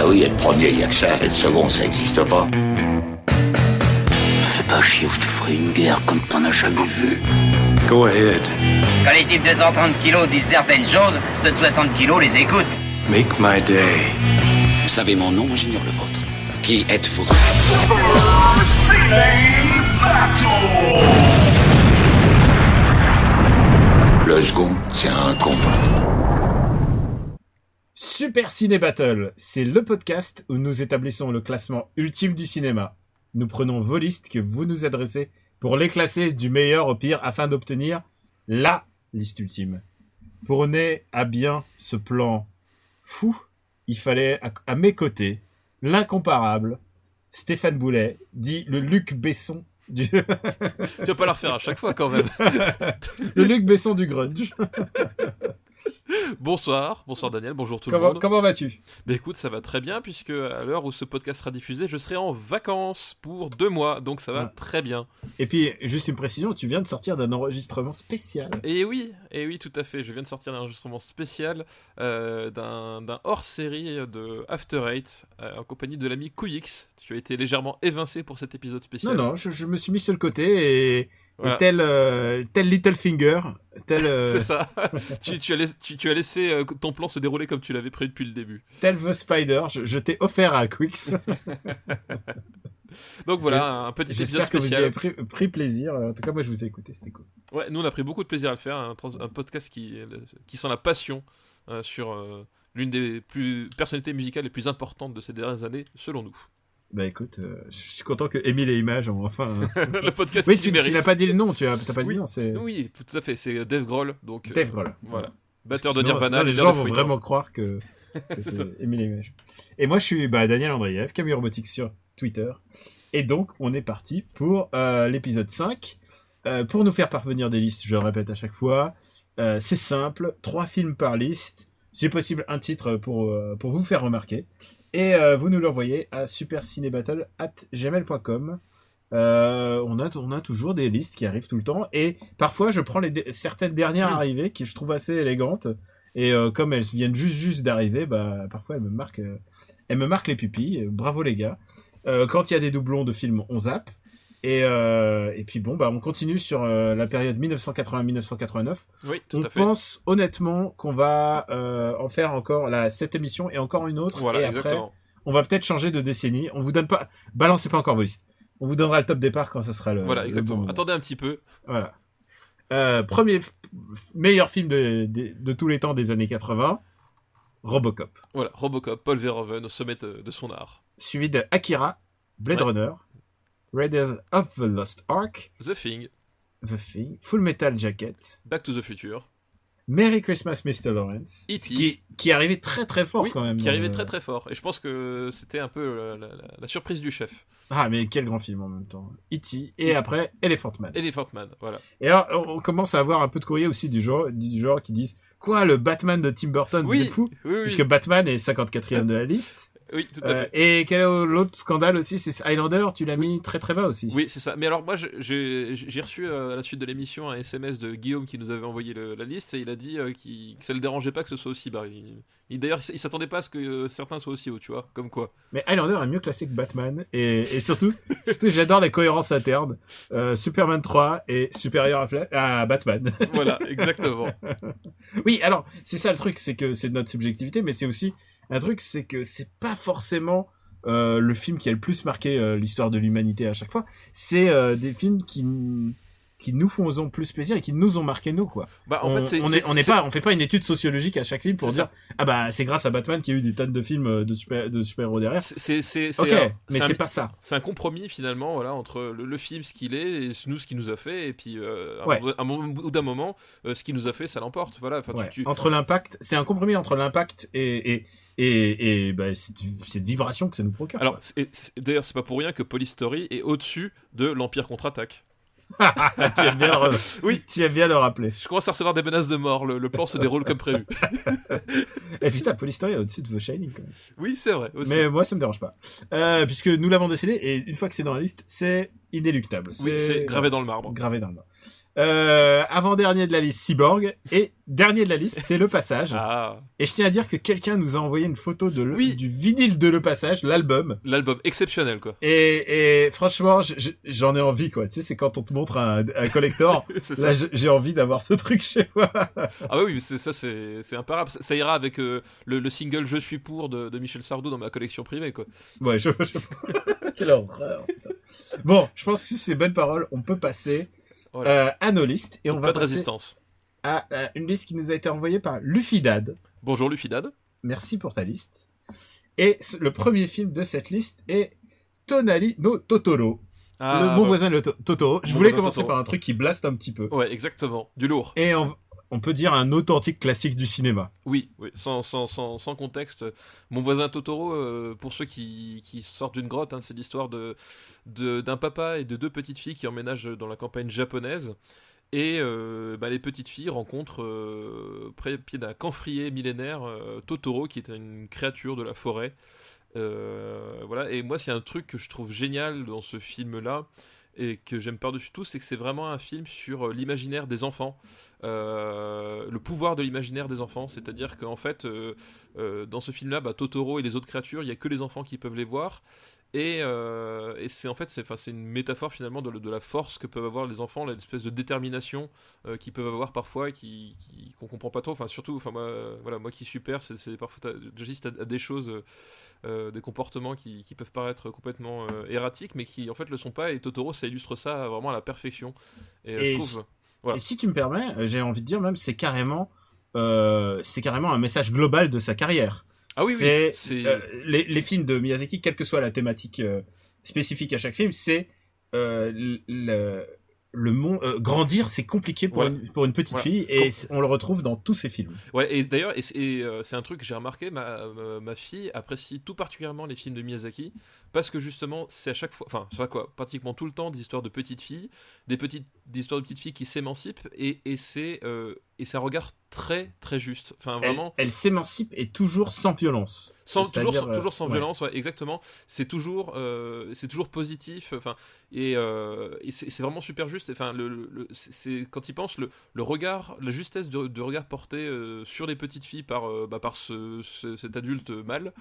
Bah oui, être premier, il y a que ça. Être second, ça existe pas. Fais pas chier ou je te ferai une guerre comme t'en as jamais vu. Go ahead. Quand les types de 130 kilos disent certaines choses, ceux de 60 kilos les écoutent. Make my day. Vous savez mon nom, j'ignore le vôtre. Qui êtes-vous? Le second, c'est un con. Super Ciné Battle, c'est le podcast où nous établissons le classement ultime du cinéma. Nous prenons vos listes que vous nous adressez pour les classer du meilleur au pire afin d'obtenir LA liste ultime. Pour mener à bien ce plan fou, il fallait à mes côtés l'incomparable Stéphane Boulet, dit le Luc Besson du... Tu vas pas la refaire à chaque fois quand même. Le Luc Besson du grunge. Bonsoir Daniel, bonjour tout le monde. Comment vas-tu ? Bah écoute, ça va très bien puisque à l'heure où ce podcast sera diffusé, je serai en vacances pour 2 mois, donc ça va très bien. Et puis, juste une précision, tu viens de sortir d'un enregistrement spécial. Et oui, tout à fait, je viens de sortir d'un enregistrement spécial d'un hors-série de After Eight en compagnie de l'ami Couillix. Tu as été légèrement évincé pour cet épisode spécial. Non, je me suis mis sur le côté et... Voilà. Tel Littlefinger, C'est ça. tu as laissé ton plan se dérouler comme tu l'avais prévu depuis le début. Tel The Spider, je t'ai offert à Quix. Donc voilà, un petit épisode spécial. J'espère que vous y avez pris plaisir. En tout cas, moi je vous ai écouté, c'était cool. Ouais, nous on a pris beaucoup de plaisir à le faire, un podcast qui sent la passion sur l'une des personnalités musicales les plus importantes de ces dernières années, selon nous. Bah écoute, je suis content que Émile et Images ont enfin... le podcast oui, qui tu n'as pas dit le nom, t'as pas dit le nom, c'est... Oui, tout à fait, c'est Dave Grohl. Donc, Dave Grohl. Voilà. Batteur de Nirvana. Sinon, les gens vont vraiment croire que c'est Émile et Images. Et moi je suis Daniel Andreev, Camille Robotics sur Twitter. Et donc on est parti pour l'épisode 5. Pour nous faire parvenir des listes, je le répète à chaque fois, c'est simple, 3 films par liste, si possible un titre pour vous faire remarquer. Et vous nous l'envoyez à supercinébattle@gmail.com. On a toujours des listes qui arrivent tout le temps. Et parfois, je prends certaines dernières arrivées qui je trouve assez élégantes. Et comme elles viennent juste d'arriver, parfois elles me marquent les pupilles. Bravo les gars. Quand il y a des doublons de films, on zappe. Et puis on continue sur la période 1980-1989. Oui, tout à fait. On pense honnêtement qu'on va en faire encore cette émission et encore une autre. Voilà, et après, exactement. on va peut-être changer de décennie. On vous donne pas, balancez pas encore vos listes. On vous donnera le top départ quand ce sera le. Voilà, exactement. Le bon moment. Attendez un petit peu. Voilà. Premier meilleur film de tous les temps des années 80, Robocop. Voilà, Robocop, Paul Verhoeven au sommet de son art. Suivi de Akira, Blade Runner, Raiders of the Lost Ark, The Thing, Full Metal Jacket, Back to the Future, Merry Christmas Mr. Lawrence, E.T. qui arrivait très très fort quand même. Qui arrivait très très fort. Et je pense que c'était un peu la surprise du chef. Ah mais quel grand film en même temps. E.T. et après Elephant Man. Elephant Man, voilà. Et alors on commence à avoir un peu de courrier aussi du genre qui disent quoi, le Batman de Tim Burton, vous êtes fou, puisque Batman est 54e de la liste. Oui, tout à fait. Et quel est l'autre scandale aussi, c'est Highlander, tu l'as mis très très bas aussi. Oui, c'est ça. Mais alors moi, j'ai reçu à la suite de l'émission un SMS de Guillaume qui nous avait envoyé la liste et il a dit que ça le dérangeait pas que ce soit aussi bas. D'ailleurs, il s'attendait pas à ce que certains soient aussi hauts, tu vois, comme quoi. Mais Highlander est mieux classé que Batman et surtout j'adore la cohérence interne. Superman 3 est supérieur à Batman. Voilà, exactement. Oui, alors c'est ça le truc, c'est que c'est de notre subjectivité, mais c'est aussi un truc, c'est que c'est pas forcément le film qui a le plus marqué l'histoire de l'humanité à chaque fois. C'est des films qui nous font plus plaisir et qui nous ont marqué nous, quoi. En fait, on fait pas une étude sociologique à chaque film pour dire c'est grâce à Batman qu'il y a eu des tonnes de films de super-héros derrière. Mais c'est pas ça. C'est un compromis finalement, voilà, entre le film ce qu'il est et nous ce qu'il nous a fait, et puis au bout d'un moment ce qu'il nous a fait ça l'emporte, voilà. Entre l'impact, c'est un compromis entre l'impact et cette vibration que ça nous procure. Alors, d'ailleurs, c'est pas pour rien que Police Story est au-dessus de l'Empire contre-attaque. Tu aimes bien le rappeler. Je commence à recevoir des menaces de mort. Le plan se déroule comme prévu. Et putain, Police Story est au-dessus de The Shining quand même. Oui, c'est vrai aussi. Mais moi, ça me dérange pas. Puisque nous l'avons décidé, et une fois que c'est dans la liste, c'est inéluctable. Oui, c'est gravé dans le marbre. Avant-dernier de la liste, Cyborg. Et dernier de la liste, c'est Le Passage. Ah. Et je tiens à dire que quelqu'un nous a envoyé une photo Oui. du vinyle de Le Passage, l'album. L'album exceptionnel, quoi. Et franchement, j'en ai envie, quoi. Tu sais, c'est quand on te montre un collector. C'est Là, ça. j'ai envie d'avoir ce truc chez moi. Ah oui, c'est imparable. Ça ira avec le single Je suis pour de Michel Sardou dans ma collection privée, quoi. Ouais, quelle horreur. Putain. Bon, je pense que si c'est bonne parole, on peut passer Voilà. à nos listes. Et on Pas va de passer résistance. à une liste qui nous a été envoyée par Lufidad. Bonjour Lufidad. Merci pour ta liste. Et le premier film de cette liste est Tonali no Totoro. Mon ouais. voisin Totoro. Je Mon voulais voisin commencer Totoro. par un truc qui blaste un petit peu. Ouais, exactement. Du lourd. Et on peut dire un authentique classique du cinéma. Oui, sans contexte. Mon voisin Totoro, pour ceux qui sortent d'une grotte, hein, c'est l'histoire d'un papa et de deux petites filles qui emménagent dans la campagne japonaise. Et les petites filles rencontrent, près d'un camphrier millénaire, Totoro, qui est une créature de la forêt. Voilà. Et moi, c'est un truc que je trouve génial dans ce film-là, et que j'aime par-dessus tout, c'est que c'est vraiment un film sur l'imaginaire des enfants, le pouvoir de l'imaginaire des enfants, c'est-à-dire qu'en fait, dans ce film-là, Totoro et les autres créatures, il n'y a que les enfants qui peuvent les voir, et c'est en fait, c'est une métaphore finalement de la force que peuvent avoir les enfants, l'espèce de détermination qu'ils peuvent avoir parfois, et qu'on comprend pas trop, enfin surtout, moi qui suis père, c'est parfois j'assiste à des choses... des comportements qui peuvent paraître complètement erratiques, mais qui en fait le sont pas, et Totoro ça illustre ça vraiment à la perfection. Et je trouve... Voilà. Et si tu me permets, j'ai envie de dire même, c'est carrément un message global de sa carrière. Ah oui, c'est les films de Miyazaki, quelle que soit la thématique spécifique à chaque film, c'est grandir, c'est compliqué pour une petite fille, et on le retrouve dans tous ses films. Ouais, et d'ailleurs, c'est un truc que j'ai remarqué, ma fille apprécie tout particulièrement les films de Miyazaki, parce que justement, c'est à chaque fois, enfin, pratiquement tout le temps, des histoires de petites filles, des histoires de petites filles qui s'émancipent, et c'est un regard très très juste. Enfin, vraiment. Elle s'émancipe, et toujours sans violence. Toujours sans violence, ouais, exactement. C'est toujours positif. Enfin, et c'est vraiment super juste. Enfin, c'est quand il pense le regard, la justesse de regard porté sur les petites filles par cet adulte mâle,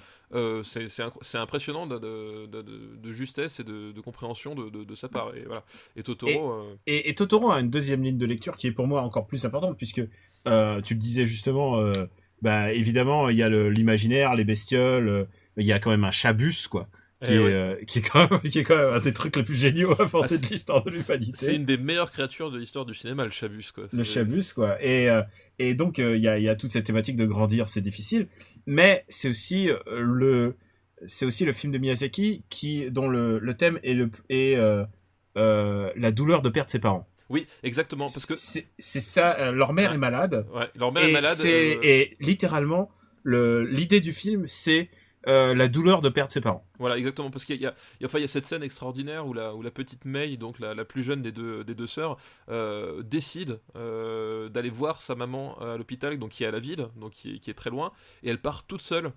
c'est impressionnant de justesse et de compréhension de sa part. Et voilà. Et Totoro. Et Totoro a une deuxième ligne de lecture qui est pour moi encore plus importante, puisque tu le disais justement, évidemment il y a l'imaginaire, les bestioles, il y a quand même un chabus, quoi, qui est quand même un des trucs les plus géniaux inventés de l'histoire de l'humanité. C'est une des meilleures créatures de l'histoire du cinéma, le chabus, quoi. Le chabus, quoi. Et donc il y a toute cette thématique de grandir, c'est difficile, mais c'est aussi le film de Miyazaki dont le thème est la douleur de perdre ses parents. Oui, exactement, parce que c'est ça. Leur mère est malade. Ouais, leur mère est malade. Et littéralement, l'idée du film, c'est la douleur de perdre ses parents. Voilà, exactement, parce qu'il y a cette scène extraordinaire où la petite Mei, donc la plus jeune des deux sœurs, décide d'aller voir sa maman à l'hôpital, donc qui est à la ville, donc qui est très loin, et elle part toute seule.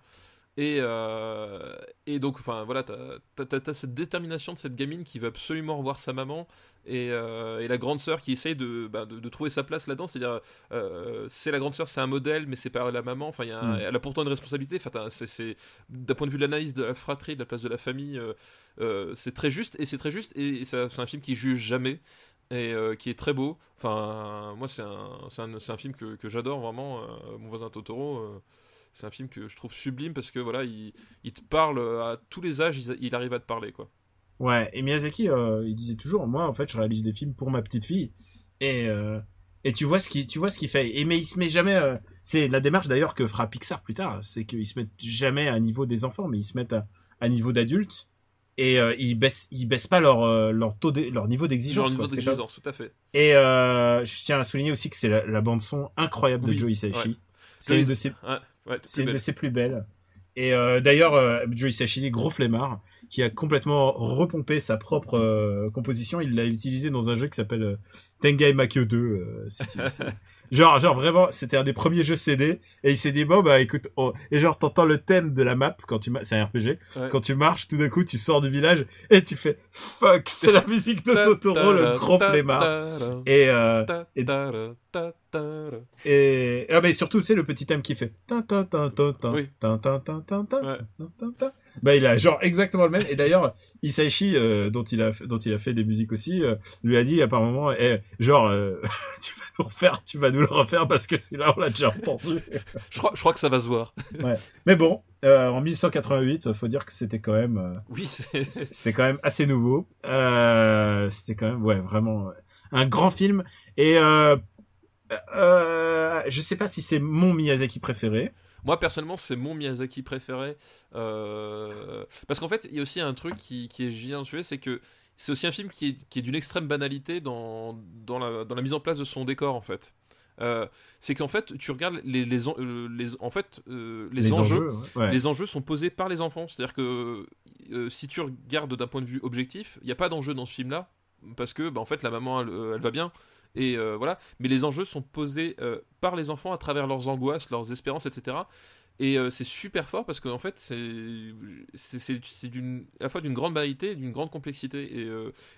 Et donc, enfin voilà, t'as cette détermination de cette gamine qui veut absolument revoir sa maman, et la grande sœur qui essaye de trouver sa place là-dedans, c'est-à-dire c'est la grande sœur, c'est un modèle, mais c'est pas la maman. Enfin, elle a pourtant une responsabilité. Enfin, c'est d'un point de vue de l'analyse de la fratrie, de la place de la famille, c'est très juste, et c'est un film qui juge jamais. Et qui est très beau. Enfin, moi c'est un film que j'adore vraiment. Mon voisin Totoro. C'est un film que je trouve sublime parce que voilà, il te parle à tous les âges, il arrive à te parler, quoi. Ouais, et Miyazaki, il disait toujours, moi en fait, je réalise des films pour ma petite fille, et tu vois ce qu'il fait. Mais il se met jamais. C'est la démarche d'ailleurs que fera Pixar plus tard, c'est qu'ils se mettent jamais à niveau des enfants, mais ils se mettent à niveau d'adultes, et ils baissent pas leur niveau d'exigence. Leur niveau d'exigence, tout à fait. Et je tiens à souligner aussi que c'est la bande son incroyable de Joe Hisaishi. Ouais. C'est une de ses de ses plus belles. Et d'ailleurs, Joe Hisaishi, gros flemmard, qui a complètement repompé sa propre composition. Il l'a utilisé dans un jeu qui s'appelle Tengai Makyo 2. Genre vraiment, c'était un des premiers jeux CD, et il s'est dit, bon, bah, écoute, et genre, t'entends le thème de la map, c'est un RPG, Ouais. quand tu marches, tout d'un coup, tu sors du village, et tu fais, fuck, c'est la musique de Totoro, le gros flemmard. Et mais surtout, tu sais, le petit thème qui fait, Oui. Ouais. bah, il a genre exactement le même, et d'ailleurs, Hisaishi, dont il a fait des musiques aussi, lui a dit, à par moment, genre, tu vas nous le refaire parce que celui-là, on l'a déjà entendu. Je crois que ça va se voir. Ouais. Mais bon, en 1188, faut dire que c'était quand même, Oui, c'était quand même assez nouveau. C'était quand même, ouais, vraiment un grand film. Et je sais pas si c'est mon Miyazaki préféré. Moi, personnellement, c'est mon Miyazaki préféré. Parce qu'en fait, il y a aussi un truc qui est génial dans celui-là, c'est que c'est aussi un film qui est d'une extrême banalité dans la mise en place de son décor, en fait. C'est qu'en fait, tu regardes les enjeux. Ouais. Les enjeux sont posés par les enfants. C'est-à-dire que si tu regardes d'un point de vue objectif, il n'y a pas d'enjeu dans ce film-là. Parce que, bah, en fait, la maman, elle va bien. Et voilà. Mais les enjeux sont posés par les enfants à travers leurs angoisses, leurs espérances, etc. Et c'est super fort parce qu'en fait, c'est à la fois d'une grande banalité et d'une grande complexité.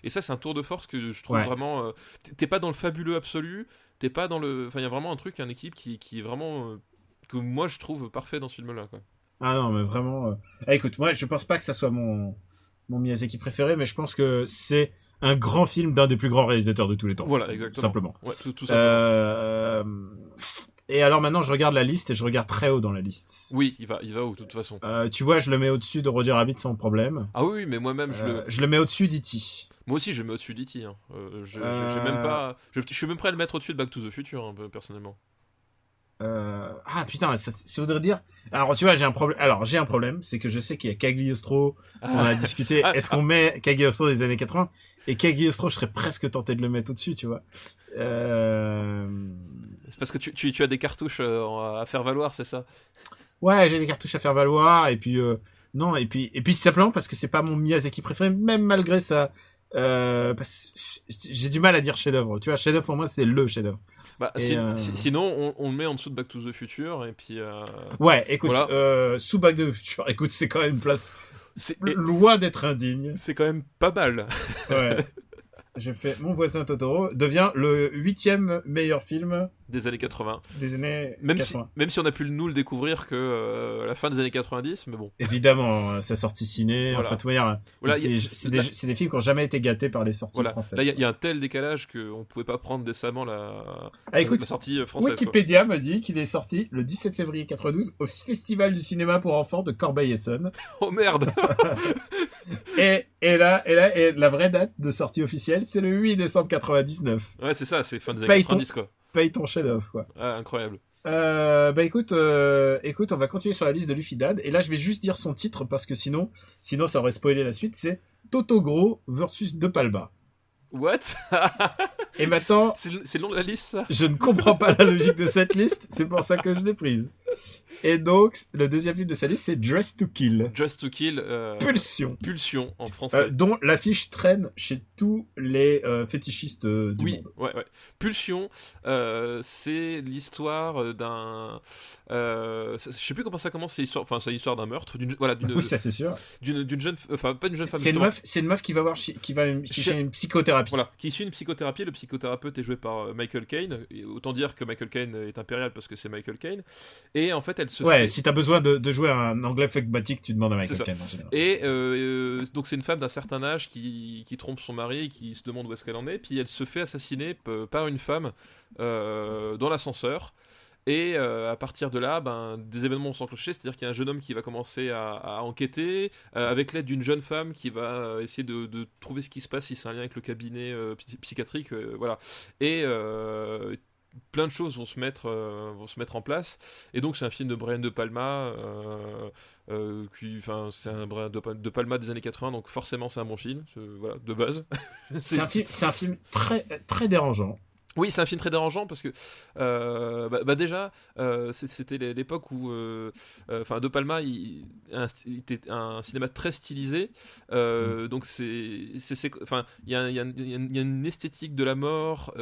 Et ça, c'est un tour de force que je trouve vraiment. T'es pas dans le fabuleux absolu, t'es pas dans le. Enfin, il y a vraiment un truc, un équilibre qui est vraiment. Que moi, je trouve parfait dans ce film-là, quoi. Ah non, mais vraiment. Écoute, moi, je pense pas que ça soit mon Miyazaki préféré, mais je pense que c'est un grand film d'un des plus grands réalisateurs de tous les temps. Voilà, exactement. Tout simplement. Ouais, tout simplement. Et alors maintenant, je regarde la liste et je regarde très haut dans la liste. Oui, il va haut, de toute façon. Tu vois, je le mets au-dessus de Roger Rabbit sans problème. Ah oui, mais moi-même, je le mets au-dessus d'E.T. Moi aussi, je le mets au-dessus d'E.T. Hein. J'ai même pas. Je suis même prêt à le mettre au-dessus de Back to the Future, hein, personnellement. Ah putain, ça voudrait dire. Alors tu vois, j'ai un problème, c'est que je sais qu'il y a Cagliostro. On a discuté. Est-ce qu'on met Cagliostro des années 80? Et Cagliostro, je serais presque tenté de le mettre au-dessus, tu vois. C'est parce que tu as des cartouches à faire valoir, c'est ça? Ouais, j'ai des cartouches à faire valoir, et puis non, et puis simplement parce que c'est pas mon Miyazaki préféré, même malgré ça. J'ai du mal à dire chef-d'œuvre. Tu vois, chef-d'œuvre pour moi, c'est le chef-d'œuvre. Bah, sinon, on le met en dessous de Back to the Future, et puis. Ouais, écoute, voilà. Sous Back to the Future, écoute, c'est quand même une place loin d'être indigne. C'est quand même pas mal. Ouais. Je fais Mon voisin Totoro devient le 8e meilleur film des années 80. Des années même 80. Même si on a pu nous le découvrir que à la fin des années 90, mais bon. Évidemment, sa sortie ciné, voilà. Enfin, de toute manière, voilà, c'est des films qui n'ont jamais été gâtés par les sorties françaises. Là, il y a un tel décalage qu'on ne pouvait pas prendre décemment la sortie française. Wikipédia me dit qu'il est sorti le 17 février 92 au Festival du cinéma pour enfants de Corbeil-Essonnes. Oh merde. et la vraie date de sortie officielle, c'est le 8 décembre 99. Ouais, c'est ça, c'est fin des années 90, quoi. Paye ton chef-d'œuvre, quoi. Ah, incroyable. Bah écoute, on va continuer sur la liste de Luffy Dad, et là je vais juste dire son titre parce que sinon ça aurait spoilé la suite. C'est Totogro versus De Palma. What? Et maintenant, c'est long la liste, ça? Je ne comprends pas la logique de cette liste, c'est pour ça que je l'ai prise. Et donc, le deuxième film de sa liste, c'est Dress to Kill. Dress to Kill. Pulsion en français. Dont l'affiche traîne chez tous les fétichistes du monde. Ouais. Pulsion, c'est l'histoire d'un. Je sais plus comment ça commence. C'est l'histoire d'un meurtre. Oui, ça c'est sûr. D'une jeune, enfin pas d'une jeune femme. C'est une meuf qui va voir, qui va chez une psychothérapie. Voilà, qui suit une psychothérapie. Le psychothérapeute est joué par Michael Caine. Autant dire que Michael Caine est impérial parce que c'est Michael Caine. Et en fait, elle se fait... si t'as besoin de jouer un anglais flegmatique, tu demandes à Michael Caine en général. Et donc c'est une femme d'un certain âge qui trompe son mari et qui se demande où est-ce qu'elle en est. Puis elle se fait assassiner par une femme dans l'ascenseur. Et à partir de là, des événements vont s'enclencher, c'est-à-dire qu'il y a un jeune homme qui va commencer à enquêter, avec l'aide d'une jeune femme qui va essayer de trouver ce qui se passe, si c'est un lien avec le cabinet psychiatrique, voilà. Et plein de choses vont se mettre en place. Et donc c'est un film de Brian De Palma, c'est un Brian De Palma des années 80, donc forcément c'est un bon film, voilà, de base. C'est un film très, très dérangeant. Oui, c'est un film très dérangeant parce que déjà c'était l'époque où De Palma un cinéma très stylisé. Donc enfin, il y a une esthétique de la mort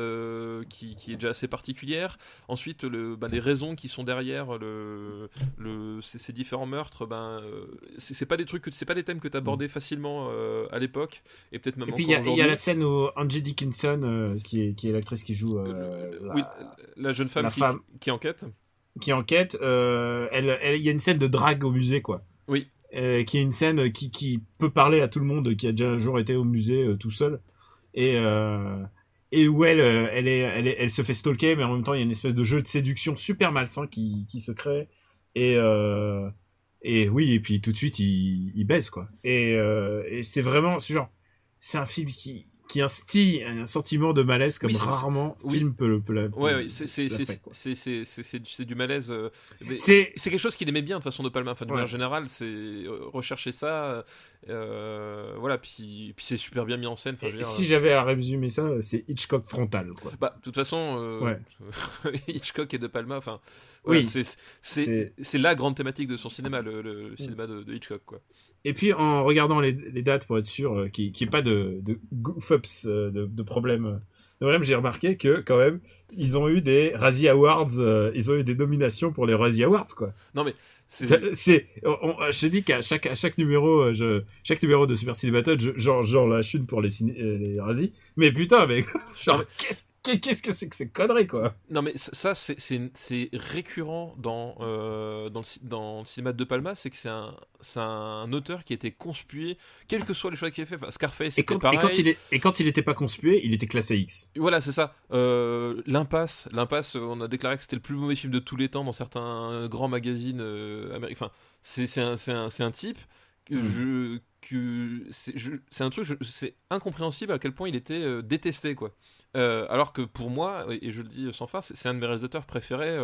qui est déjà assez particulière. Ensuite, les raisons qui sont derrière ces différents meurtres, c'est pas des thèmes que t'abordais facilement à l'époque, et peut-être même et puis encore aujourd'hui. Il y a la scène où Angie Dickinson, qui est l'actrice qui joue la jeune femme qui enquête. Qui enquête, il y a une scène de drague au musée, quoi. Oui. Qui est une scène qui peut parler à tout le monde, qui a déjà un jour été au musée tout seul, et où elle se fait stalker, mais en même temps il y a une espèce de jeu de séduction super malsain qui se crée, et oui, et puis tout de suite il baise, quoi. Et c'est vraiment ce genre, c'est un film qui instille un sentiment de malaise comme rarement film peut c'est du malaise, mais c'est quelque chose qu'il aimait bien de façon De Palma, enfin de manière générale, c'est rechercher ça, voilà, puis c'est super bien mis en scène, si j'avais à résumer ça, c'est Hitchcock frontal, quoi. De toute façon Hitchcock et De Palma, enfin oui, c'est la grande thématique de son cinéma, le cinéma de Hitchcock, quoi. Et puis en regardant les dates pour être sûr qu'il n'y ait pas de goof-ups, de problèmes, j'ai remarqué que quand même ils ont eu des Razzie Awards, ils ont eu des nominations pour les Razzie Awards, quoi. Non mais je te dis qu'à chaque numéro de Super Ciné Battle, genre lâche une pour les Razzie, mais putain, mais genre qu'est-ce que c'est que ces conneries, quoi. Non mais ça c'est récurrent dans le cinéma de Palma, c'est que c'est un auteur qui a été conspué, quels que soient les choix qu'il a fait. Enfin, Scarface, c'était pareil. Et quand il était pas conspué, il était classé X. Voilà, c'est ça. L'impasse, on a déclaré que c'était le plus mauvais film de tous les temps dans certains grands magazines américains. Enfin, c'est un type c'est un truc, c'est incompréhensible à quel point il était détesté, quoi. Alors que pour moi, et je le dis sans farce, c'est un de mes réalisateurs préférés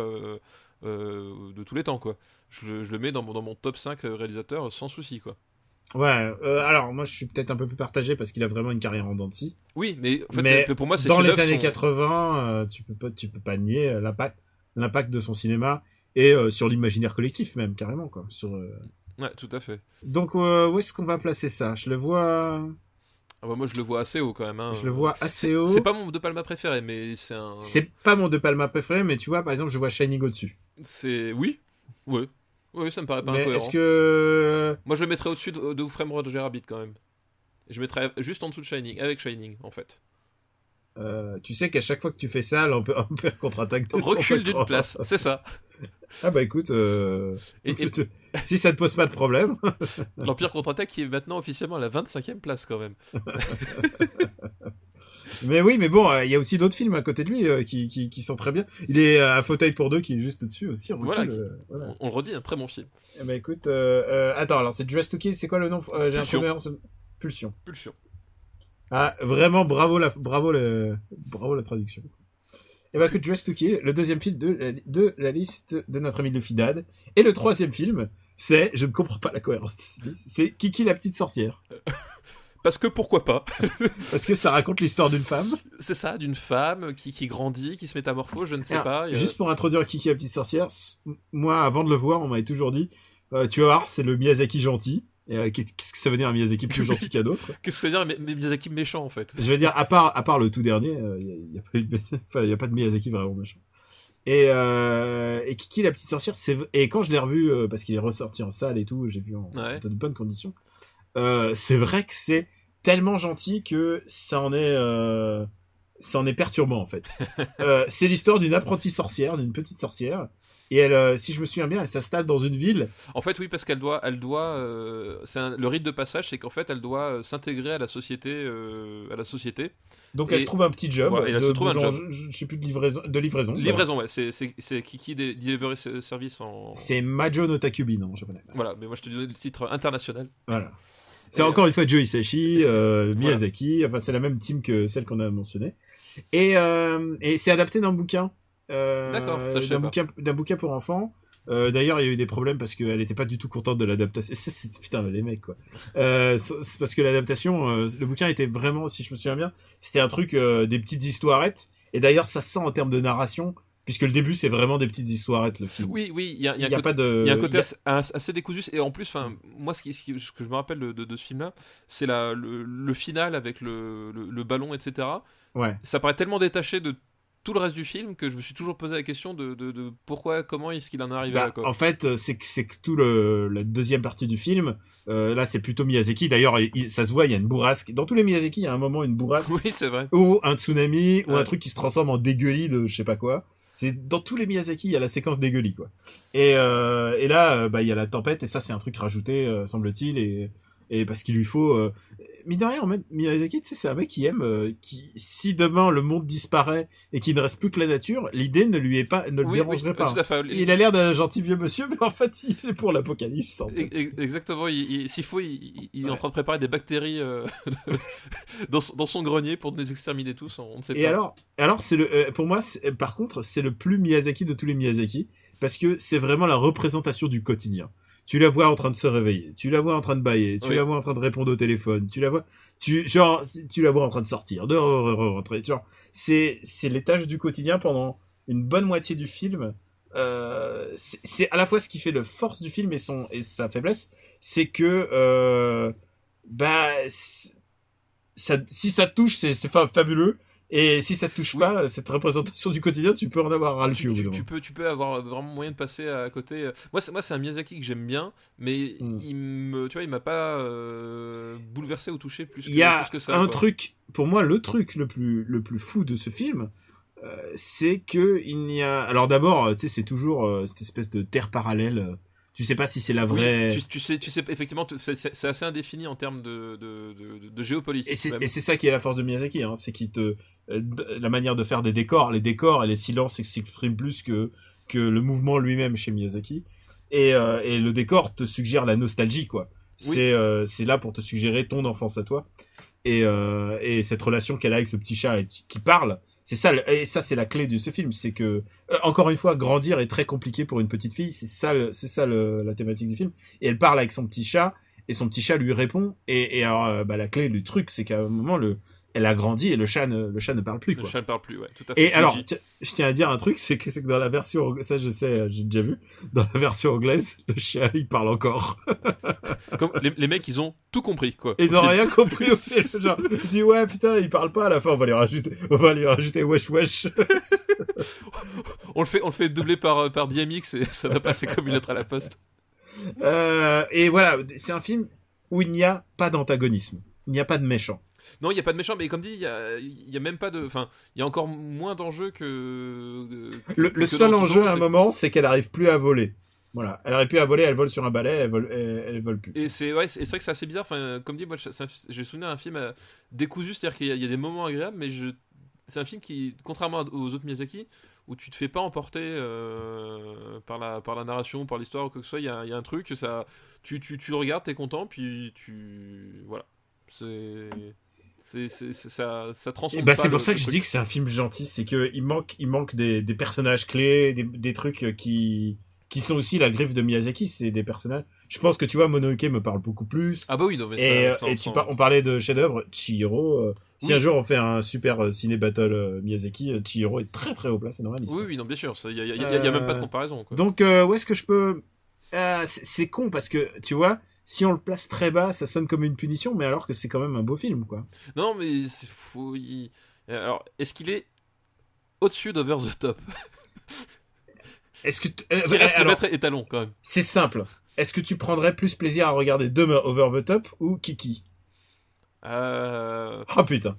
de tous les temps, quoi. Je le mets dans mon top 5 réalisateurs sans souci, quoi. Ouais, alors moi je suis peut-être un peu plus partagé parce qu'il a vraiment une carrière en dents de scie. Oui, mais en fait, pour moi, c'est dans les années 80, tu peux pas nier l'impact de son cinéma et sur l'imaginaire collectif même, carrément, quoi. Ouais, tout à fait. Donc où est-ce qu'on va placer ça ? Je le vois... moi je le vois assez haut quand même, hein. Je le vois assez haut. C'est pas mon De Palma préféré, mais c'est pas mon De Palma préféré, mais tu vois, par exemple, je vois Shining au-dessus. Oui, ça me paraît pas incohérent. Est-ce que... Moi je le mettrais au-dessus de Who Framed Roger Rabbit quand même. Je mettrais juste en dessous de Shining, avec Shining en fait. Tu sais qu'à chaque fois que tu fais ça, l'Empire contre-attaque recule d'une place, c'est ça. Ah bah écoute, si ça ne pose pas de problème. L'Empire contre-attaque qui est maintenant officiellement à la 25e place quand même. Mais oui, mais bon, il y a aussi d'autres films à côté de lui qui sont très bien. Il est à Fauteuil pour deux qui est juste dessus aussi. Voilà. On le redit, un très bon film. Bah écoute, attends, alors c'est Dressed to Kill, c'est quoi le nom ? J'ai un premier... Pulsion. Ah, vraiment, bravo la traduction. Et bah écoute, Dressed to Kill, le deuxième film de la liste de notre ami Luffy Dad. Et le troisième film, c'est, je ne comprends pas la cohérence, c'est Kiki la petite sorcière. Parce que pourquoi pas. Parce que ça raconte l'histoire d'une femme. C'est ça, d'une femme qui grandit, qui se métamorphose, je ne sais pas. Juste pour introduire Kiki la petite sorcière, moi avant de le voir, on m'avait toujours dit, tu vas voir, c'est le Miyazaki gentil. Qu'est-ce que ça veut dire un Miyazaki plus gentil qu'un autre ? Qu'est-ce que ça veut dire Miyazaki méchant en fait ? Je veux dire, à part le tout dernier, il y a pas de Miyazaki vraiment méchant. Et Kiki la petite sorcière, et quand je l'ai revu parce qu'il est ressorti en salle et tout, j'ai vu dans de bonnes conditions. C'est vrai que c'est tellement gentil que ça en est perturbant en fait. C'est l'histoire d'une apprentie sorcière, d'une petite sorcière. Et elle, si je me souviens bien, elle s'installe dans une ville. En fait, oui, parce qu'elle doit, le rite de passage, c'est qu'en fait, elle doit s'intégrer à la société, Donc elle se trouve un petit job. Voilà, elle se trouve un job. Je sais plus de livraison. Livraison, voilà. Ouais. C'est Kiki Delivery Service en. C'est Majo no Takubi en japonais. Voilà, mais moi je te dis le titre international. Voilà. C'est encore une fois Joe Hisaishi, Miyazaki. Voilà. Enfin, c'est la même team que celle qu'on a mentionnée. Et c'est adapté d'un bouquin. D'accord, ça je sais pas. D'un bouquin pour enfants. D'ailleurs, il y a eu des problèmes parce qu'elle était pas du tout contente de l'adaptation. Putain, les mecs, quoi. C'est parce que l'adaptation, le bouquin était vraiment, si je me souviens bien, c'était un truc, des petites histoirettes. Et d'ailleurs, ça sent en termes de narration puisque le début c'est vraiment des petites histoirettes le film. Oui, il y a Il y a pas de il y a un côté assez décousu, et en plus, enfin, moi ce que je me rappelle de ce film-là, c'est le final avec le ballon, etc. Ouais. Ça paraît tellement détaché de tout le reste du film que je me suis toujours posé la question de pourquoi, comment est-ce qu'il en est arrivé là, quoi. En fait, c'est que tout la deuxième partie du film, là c'est plutôt Miyazaki. D'ailleurs, ça se voit, il y a une bourrasque. Dans tous les Miyazaki, il y a un moment une bourrasque Oui, c'est vrai. ou un tsunami ou Ouais. un truc qui se transforme en dégueulis de je sais pas quoi. C'est dans tous les Miyazaki, il y a la séquence dégueulis quoi. Et là, il y a la tempête et ça c'est un truc rajouté, semble-t-il, et parce qu'il lui faut. Mine de rien, même Miyazaki, tu sais, c'est un mec qui aime, si demain le monde disparaît et qu'il ne reste plus que la nature, l'idée ne le dérangerait pas. Tout à fait. Il a l'air d'un gentil vieux monsieur, mais en fait, il est pour l'apocalypse. En fait. Exactement. S'il faut, il est en train de préparer des bactéries dans son grenier pour nous exterminer tous. On ne sait Et pas. alors, c'est pour moi, par contre, c'est le plus Miyazaki de tous les Miyazaki, parce que c'est vraiment la représentation du quotidien. Tu la vois en train de se réveiller, tu la vois en train de bâiller, tu la vois en train de répondre au téléphone, tu la vois en train de sortir, de rentrer, genre, c'est les tâches du quotidien pendant une bonne moitié du film. C'est à la fois ce qui fait le force du film et sa faiblesse, c'est que si ça te touche, c'est fabuleux. Et si ça te touche pas, cette représentation du quotidien, tu peux en avoir ras le cul. Tu peux avoir vraiment moyen de passer à côté. Moi, c'est un Miyazaki que j'aime bien, mais il m'a pas bouleversé ou touché plus que ça. Il y a un quoi. truc, pour moi, le truc le plus fou de ce film, c'est que il y a. Alors d'abord, tu sais, c'est toujours cette espèce de terre parallèle. Tu sais pas si c'est la vraie. Oui, tu sais, effectivement, c'est assez indéfini en termes de géopolitique. Et c'est ça qui est la force de Miyazaki, hein, c'est la manière de faire des décors, les décors et les silences s'expriment plus que le mouvement lui-même chez Miyazaki. Et le décor te suggère la nostalgie, quoi. Oui. C'est là pour te suggérer ton enfance à toi. Et cette relation qu'elle a avec ce petit chat qui parle. C'est ça, et ça c'est la clé de ce film, c'est que encore une fois, grandir est très compliqué pour une petite fille, c'est ça la thématique du film. Et elle parle avec son petit chat, et son petit chat lui répond. Et alors, la clé du truc, c'est qu'à un moment, elle a grandi et le chat ne parle plus, quoi. Le chat ne parle plus, ouais, tout à fait. Et alors, je tiens à dire un truc, c'est que dans la version, ça je sais, j'ai déjà vu, dans la version anglaise, le chat il parle encore. Comme les mecs, ils ont tout compris, quoi. Ils ont rien compris au film. Genre, ils disent ouais putain, il parle pas à la fin, on va lui rajouter wesh wesh. on le fait doubler par DMX et ça va passer comme une lettre à la poste. Et voilà, c'est un film où il n'y a pas d'antagonisme, il n'y a pas de méchant. Non, il n'y a pas de méchant, mais comme dit, il y a même pas de. Enfin, il y a encore moins d'enjeux que. Le seul enjeu à un moment, c'est qu'elle arrive plus à voler. Voilà, elle aurait pu à voler, elle vole sur un balai, elle vole plus. Et c'est vrai que c'est assez bizarre. Enfin, comme dit, moi, j'ai souvenir d'un film décousu, c'est-à-dire qu'il y a des moments agréables, mais c'est un film qui, contrairement aux autres Miyazaki, où tu te fais pas emporter par la narration, par l'histoire ou quoi que ce soit. Il y a un truc, ça, tu le regardes, t'es content, puis voilà. Ça transforme pas. C'est pour ça que je dis que c'est un film gentil, c'est que il manque des personnages clés, des trucs qui sont aussi la griffe de Miyazaki, c'est des personnages. Je pense que tu vois, Mononoke me parle beaucoup plus. Ah bah oui, non mais on parlait de chef-d'œuvre, Chihiro. Si un jour on fait un super ciné battle Miyazaki, Chihiro est très très haut placé dans la liste. Oui, non, bien sûr, il y a même pas de comparaison, quoi. Donc où est-ce que je peux c'est con parce que tu vois, si on le place très bas, ça sonne comme une punition, mais alors que c'est quand même un beau film, quoi. Non, mais alors, est-ce qu'il est au-dessus d'Over the Top? Est-ce que qui reste le maître étalon, quand même. C'est simple. Est-ce que tu prendrais plus plaisir à regarder demain Over the Top ou Kiki? Oh putain.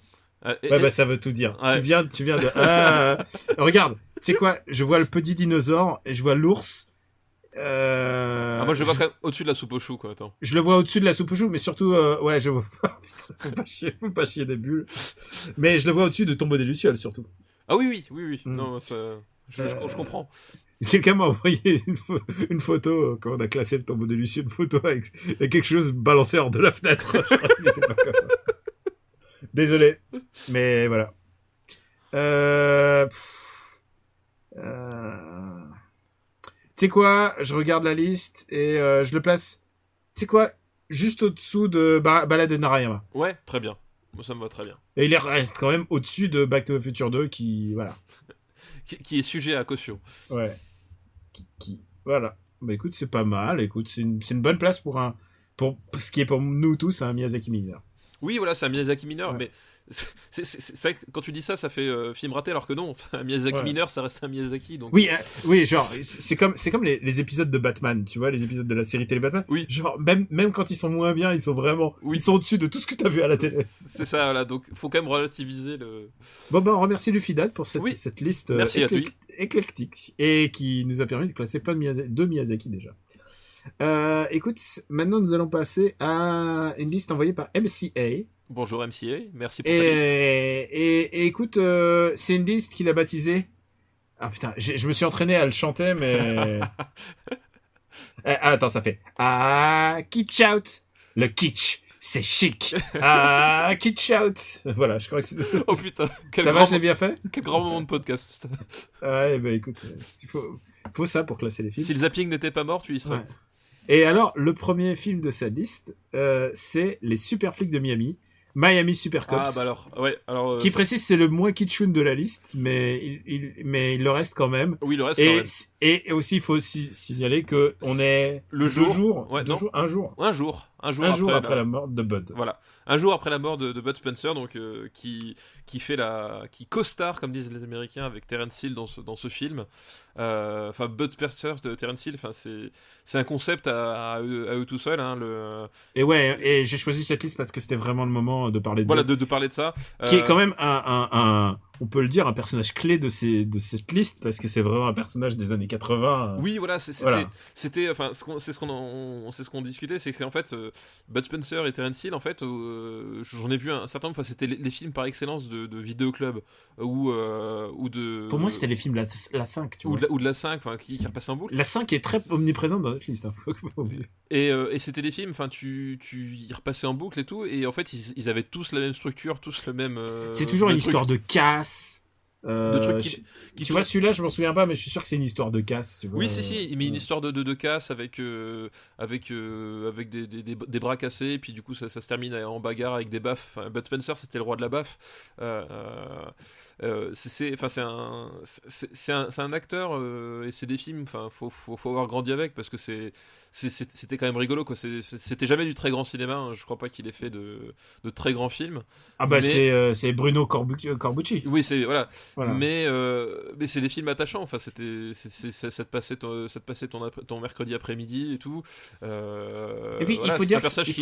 Ça veut tout dire. Ouais. Tu viens de. Regarde, tu sais quoi? Je vois le petit dinosaure et je vois l'ours. Moi je vois quand même au-dessus de la soupe aux choux, quoi. Attends. Je le vois au-dessus de la soupe aux choux, mais surtout ouais, je vois. Putain, faut pas chier des bulles. Mais je le vois au-dessus de Tombeau des Lucioles surtout. Ah oui. Non, ça, je comprends. Quelqu'un m'a envoyé une photo quand on a classé le Tombeau des Lucioles, une photo avec quelque chose balancé hors de la fenêtre. Désolé, mais voilà. Tu sais quoi, je regarde la liste et je le place, tu sais quoi, juste au-dessous de Balade de Narayama. Ouais, très bien. Moi, ça me va très bien. Et il reste quand même au-dessus de Back to the Future 2 qui, voilà. qui est sujet à caution. Ouais. Voilà. Bah écoute, c'est pas mal. Écoute, c'est une bonne place pour ce qui est pour nous tous un Miyazaki mineur. Oui, voilà, c'est un Miyazaki mineur, Ouais. mais c'est vrai que quand tu dis ça, ça fait film raté, alors que non, un Miyazaki Ouais. mineur, ça reste un Miyazaki. Donc... Oui, oui, genre c'est comme les épisodes de Batman, tu vois, les épisodes de la série télé Batman. Oui. Genre même quand ils sont moins bien, ils sont vraiment, Oui. ils sont au-dessus de tout ce que t'as vu à la télé. C'est ça, voilà, donc faut quand même relativiser le... Bon bah on remercie Lufidad pour cette Oui. cette liste Merci à toi. éclectique et qui nous a permis de classer plein de Miyazaki déjà. Écoute, maintenant nous allons passer à une liste envoyée par MCA. Bonjour MCA, merci pour ta liste. Et écoute, c'est une liste qu'il a baptisée. Ah putain, je me suis entraîné à le chanter, mais. Attends, ça fait. Ah, kitsch out. Le kitsch, c'est chic. Ah, kitsch out. Voilà, je crois que c'est. Oh putain, Ça va, je l'ai bien fait? quel grand moment de podcast. Ouais, bah écoute, il faut ça pour classer les films. Si le zapping n'était pas mort, tu y serais. Ouais. Et alors, le premier film de sa liste, c'est Les Super Flics de Miami. Miami Super Cops. Ah bah alors, ouais, alors... Qui précise c'est le moins kitschun de la liste, mais il le reste quand même. Oui, le reste quand même. Et aussi, il faut aussi signaler que on est Le un jour Un jour après la mort de Bud. Voilà, un jour après la mort de Bud Spencer, donc qui co-star, comme disent les Américains, avec Terence Hill dans ce film. Enfin, Bud Spencer de Terence Hill, enfin c'est un concept à eux tout seuls. Hein, Et ouais, et j'ai choisi cette liste parce que c'était vraiment le moment de parler de voilà, Bud, de parler de ça. qui est quand même on peut le dire, un personnage clé de cette liste parce que c'est vraiment un personnage des années 80. Oui, voilà, c'était, enfin, c'est ce qu'on discutait, c'est qu'en fait, Bud Spencer et Terence Hill, en fait, j'en ai vu un certain nombre. Enfin, c'était les films par excellence de vidéoclub ou de. Pour moi, c'était les films la 5, tu vois. Ou de la 5, enfin, qui repassaient en boucle. La 5 est très omniprésente dans notre liste. Hein. Et c'était des films, enfin, tu y repassais en boucle et tout, et en fait, ils avaient tous la même structure, tous le même. C'est toujours une histoire de casse. De trucs qui tu vois, celui-là, je m'en souviens pas, mais je suis sûr que c'est une histoire de casse. Tu vois, oui, si, mais une histoire de casse avec des bras cassés, et puis du coup, ça se termine en bagarre avec des baffes. Enfin, Bud Spencer, c'était le roi de la baffe. C'est un acteur, et c'est des films, enfin, faut avoir grandi avec, parce que c'était quand même rigolo, quoi. C'était jamais du très grand cinéma, hein. Je crois pas qu'il ait fait de très grands films. Ah bah mais... c'est Bruno Corbucci. Oui, c'est voilà. Voilà. Mais c'est des films attachants. Enfin, ça te passait ton mercredi après-midi et tout. Et puis voilà, il faut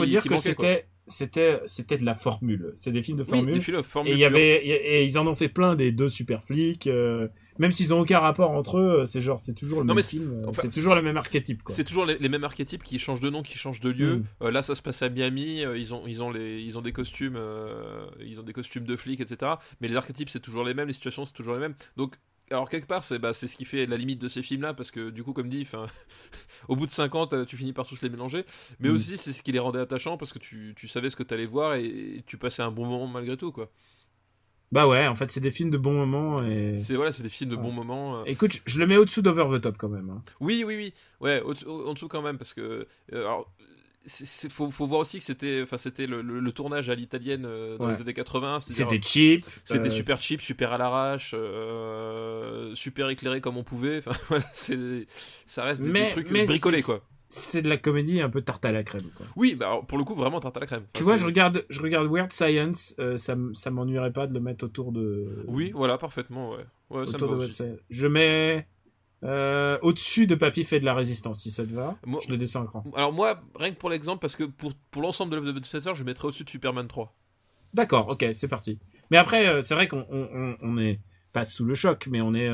dire que manquait, c'était de la formule. C'est des films de formule. Oui, des films de formule. Et ils en ont fait plein des deux super flics. Même s'ils ont aucun rapport entre eux, c'est toujours le même film. Enfin, c'est toujours le même archétype, quoi. C'est toujours les mêmes archétypes qui changent de nom, qui changent de lieu. Là, ça se passe à Miami. Ils ont des costumes, de flics, etc. Mais les archétypes, c'est toujours les mêmes. Les situations, c'est toujours les mêmes. Donc, alors quelque part, c'est ce qui fait la limite de ces films-là, parce que du coup, comme dit, au bout de 50, tu finis par tous les mélanger. Mais aussi, c'est ce qui les rendait attachants, parce que tu savais ce que t'allais voir et tu passais un bon moment malgré tout, quoi. Bah ouais, en fait, c'est des films de bons moments et. C'est des films de bons moments. Écoute, je le mets au-dessous d'Over the Top quand même. Hein. Oui. Ouais, en dessous quand même, parce que alors. Faut voir aussi que c'était le tournage à l'italienne dans les années 80. C'était cheap. C'était super cheap, super à l'arrache, super éclairé comme on pouvait. Enfin, voilà, ça reste des trucs bricolés, quoi. C'est de la comédie un peu tarte à la crème, quoi. Oui, bah alors, pour le coup, vraiment tarte à la crème. Enfin, tu vois, je regarde Weird Science, ça m'ennuierait pas de le mettre autour de. Oui, voilà, parfaitement, ouais ça me va aussi. Je mets au-dessus de Papy fait de la résistance, si ça te va. Moi, je le descends un cran. Alors moi, rien que pour l'exemple, parce que pour l'ensemble de l'œuvre de Bud Spencer, je mettrais au-dessus de Superman 3. D'accord, ok, c'est parti. Mais après, c'est vrai qu'on est pas sous le choc, mais on est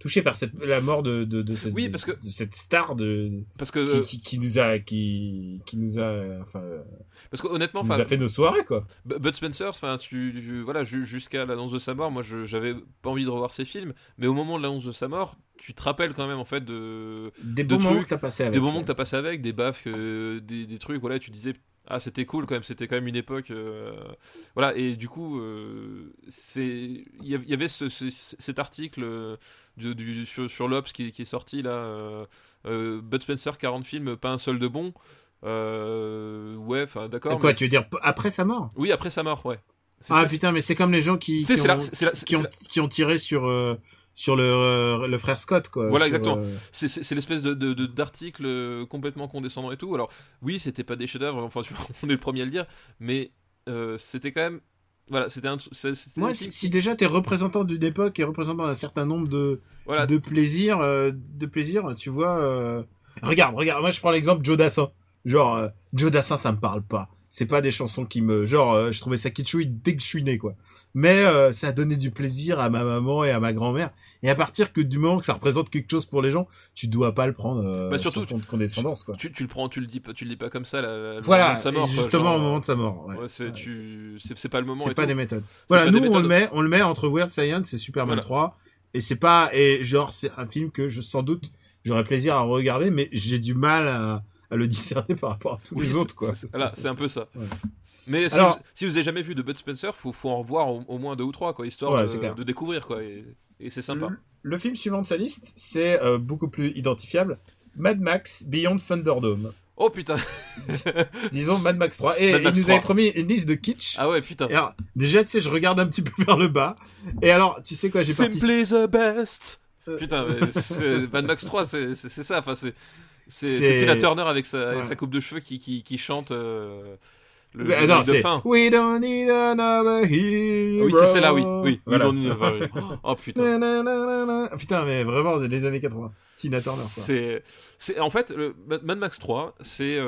touché par la mort de cette star qui nous a parce que honnêtement, qui nous a fait nos soirées, quoi. Bud Spencer, enfin voilà, jusqu'à l'annonce de sa mort, moi j'avais pas envie de revoir ses films, mais au moment de l'annonce de sa mort, tu te rappelles quand même en fait des bons moments que t'as passé avec, que t'as passé avec, des baffes, des trucs, voilà, tu disais c'était cool quand même, c'était quand même une époque, voilà, et du coup il y avait cet article sur l'Obs qui est sorti là, Bud Spencer 40 films, pas un seul de bon. Ouais, enfin d'accord. Quoi, tu veux dire après sa mort? Oui, après sa mort, ouais. Ah putain, mais c'est comme les gens qui ont tiré sur le frère Scott, quoi. Voilà, exactement. C'est l'espèce d'article complètement condescendant et tout. Alors, oui, c'était pas des chefs-d'œuvre, enfin, on est le premier à le dire, mais c'était quand même. Voilà, c'était moi, si déjà t'es représentant d'une époque et représentant d'un certain nombre de plaisirs, tu vois. Regarde, moi je prends l'exemple Joe Dassin. Genre, Joe Dassin, ça me parle pas. C'est pas des chansons qui me... Genre, je trouvais ça kitschouille dès que je suis né, quoi. Mais ça a donné du plaisir à ma maman et à ma grand-mère. Et à partir que du moment que ça représente quelque chose pour les gens, tu dois pas le prendre surtout sur condescendance, quoi. Tu le prends, tu le dis pas comme ça, voilà, moment de sa mort, justement au moment de sa mort. Ouais. Ouais, c'est pas le moment. C'est pas des méthodes. Voilà, nous on le met entre Weird Science et Superman 3. Et c'est pas... Et genre, c'est un film que sans doute j'aurais plaisir à regarder, mais j'ai du mal à le discerner par rapport à tous les autres, quoi. C'est un peu ça. Ouais. Mais si vous avez jamais vu de Bud Spencer, faut en revoir au moins 2 ou 3, quoi, histoire de découvrir, quoi, et c'est sympa. Le film suivant de sa liste, c'est beaucoup plus identifiable. Mad Max Beyond Thunderdome. Oh putain. Disons Mad Max 3. Et il nous avait promis une liste de kitsch. Ah ouais, putain. Et alors, déjà, tu sais, je regarde un petit peu vers le bas. Et alors, tu sais quoi, j'ai Simply the best. Putain, mais Mad Max 3, c'est ça, enfin, c'est Tina Turner avec sa coupe de cheveux qui chante le générique de fin. We don't need another hero. Oui, c'est celle-là, oui. Voilà. We don't need another hero. Oh putain. Putain, mais vraiment, les années 80. Tina Turner, quoi. C'est en fait, Mad Max 3, c'est...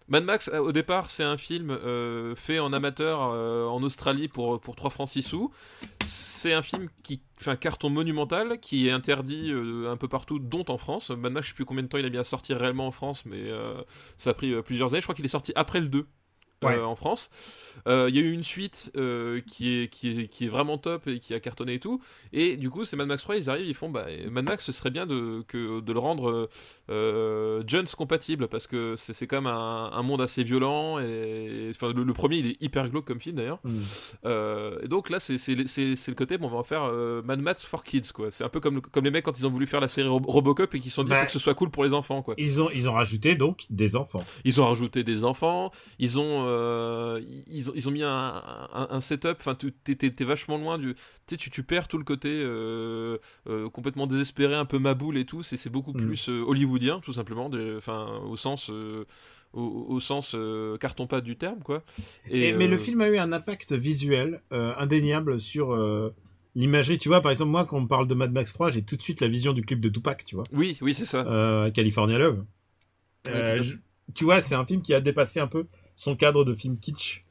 Mad Max, au départ, c'est un film fait en amateur en Australie pour 3 francs 6 sous. C'est un film qui fait un carton monumental, qui est interdit un peu partout, dont en France. Mad Max, je sais plus combien de temps il a mis à sortir réellement en France, mais ça a pris plusieurs années. Je crois qu'il est sorti après le 2. En France. Il y a eu une suite qui est vraiment top et qui a cartonné et tout. Et du coup, c'est Mad Max 3, ils arrivent, ils font Mad Max, ce serait bien de le rendre Jones compatible, parce que c'est quand même un monde assez violent. Et enfin, le premier, il est hyper glauque comme film d'ailleurs. Et donc là, c'est le côté, on va en faire Mad Max for Kids, quoi. C'est un peu comme les mecs quand ils ont voulu faire la série Robocop et qu'ils se sont dit faut que ce soit cool pour les enfants, quoi. Ils ont rajouté donc des enfants. Ils ont rajouté des enfants. Ils ont mis un setup, enfin t'es vachement loin du, tu perds tout le côté complètement désespéré, un peu maboule et tout, c'est beaucoup plus hollywoodien tout simplement, au sens carton-pâte du terme, quoi. Mais le film a eu un impact visuel indéniable sur l'imagerie. Tu vois, par exemple, moi quand on me parle de Mad Max 3, j'ai tout de suite la vision du clip de Tupac, tu vois. Oui c'est ça. California Love. Tu vois, c'est un film qui a dépassé un peu son cadre de film kitsch,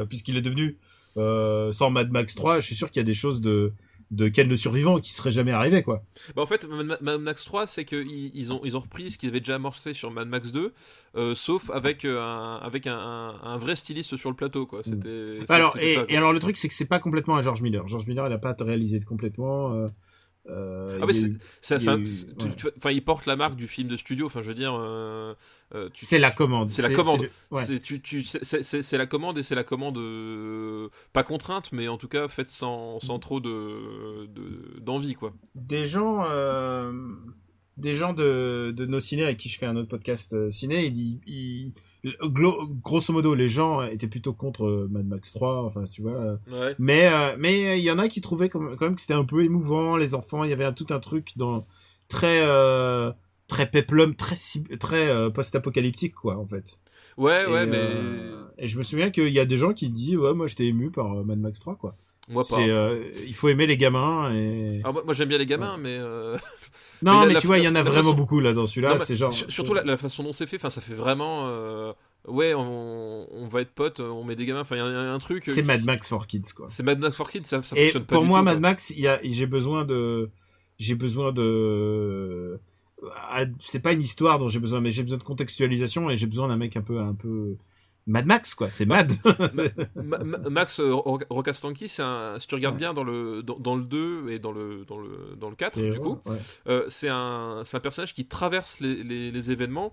puisqu'il est devenu sans Mad Max 3, je suis sûr qu'il y a des choses de Ken le survivant qui seraient jamais arrivées, quoi. En fait, Mad Max 3, c'est qu'ils ont repris ce qu'ils avaient déjà amorcé sur Mad Max 2, sauf avec un vrai styliste sur le plateau, quoi. Alors le truc, c'est que c'est pas complètement un George Miller. George Miller, il a pas réalisé complètement. Il porte la marque du film de studio. Enfin, je veux dire, c'est la commande. C'est la commande. C'est la commande, et c'est la commande pas contrainte, mais en tout cas faite sans trop d'envie, quoi. Des gens de nos ciné avec qui je fais un autre podcast ciné, grosso modo, les gens étaient plutôt contre Mad Max 3, enfin, tu vois. Ouais. Mais il y en a qui trouvaient quand même que c'était un peu émouvant, les enfants, il y avait tout un truc très peplum, très post-apocalyptique, quoi, en fait. Ouais, mais... Et je me souviens qu'il y a des gens qui disent, ouais, moi j'étais ému par Mad Max 3, quoi. Moi pas. Il faut aimer les gamins et... Alors, moi j'aime bien les gamins, mais... Non, mais tu vois, il y en a vraiment beaucoup là dans celui-là. C'est genre... Surtout la façon dont c'est fait, ça fait vraiment... on va être potes, on met des gamins, enfin il y a un truc... C'est Mad Max for Kids, quoi. C'est Mad Max for Kids, ça et fonctionne pas pour du moi, tout, Mad quoi. Max, j'ai besoin de... C'est pas une histoire dont j'ai besoin, mais j'ai besoin de contextualisation et j'ai besoin d'un mec un peu Mad Max, quoi. C'est Mad. Max Rokastanki, si tu regardes bien dans le 2 et dans le 4, du coup, c'est un personnage qui traverse les événements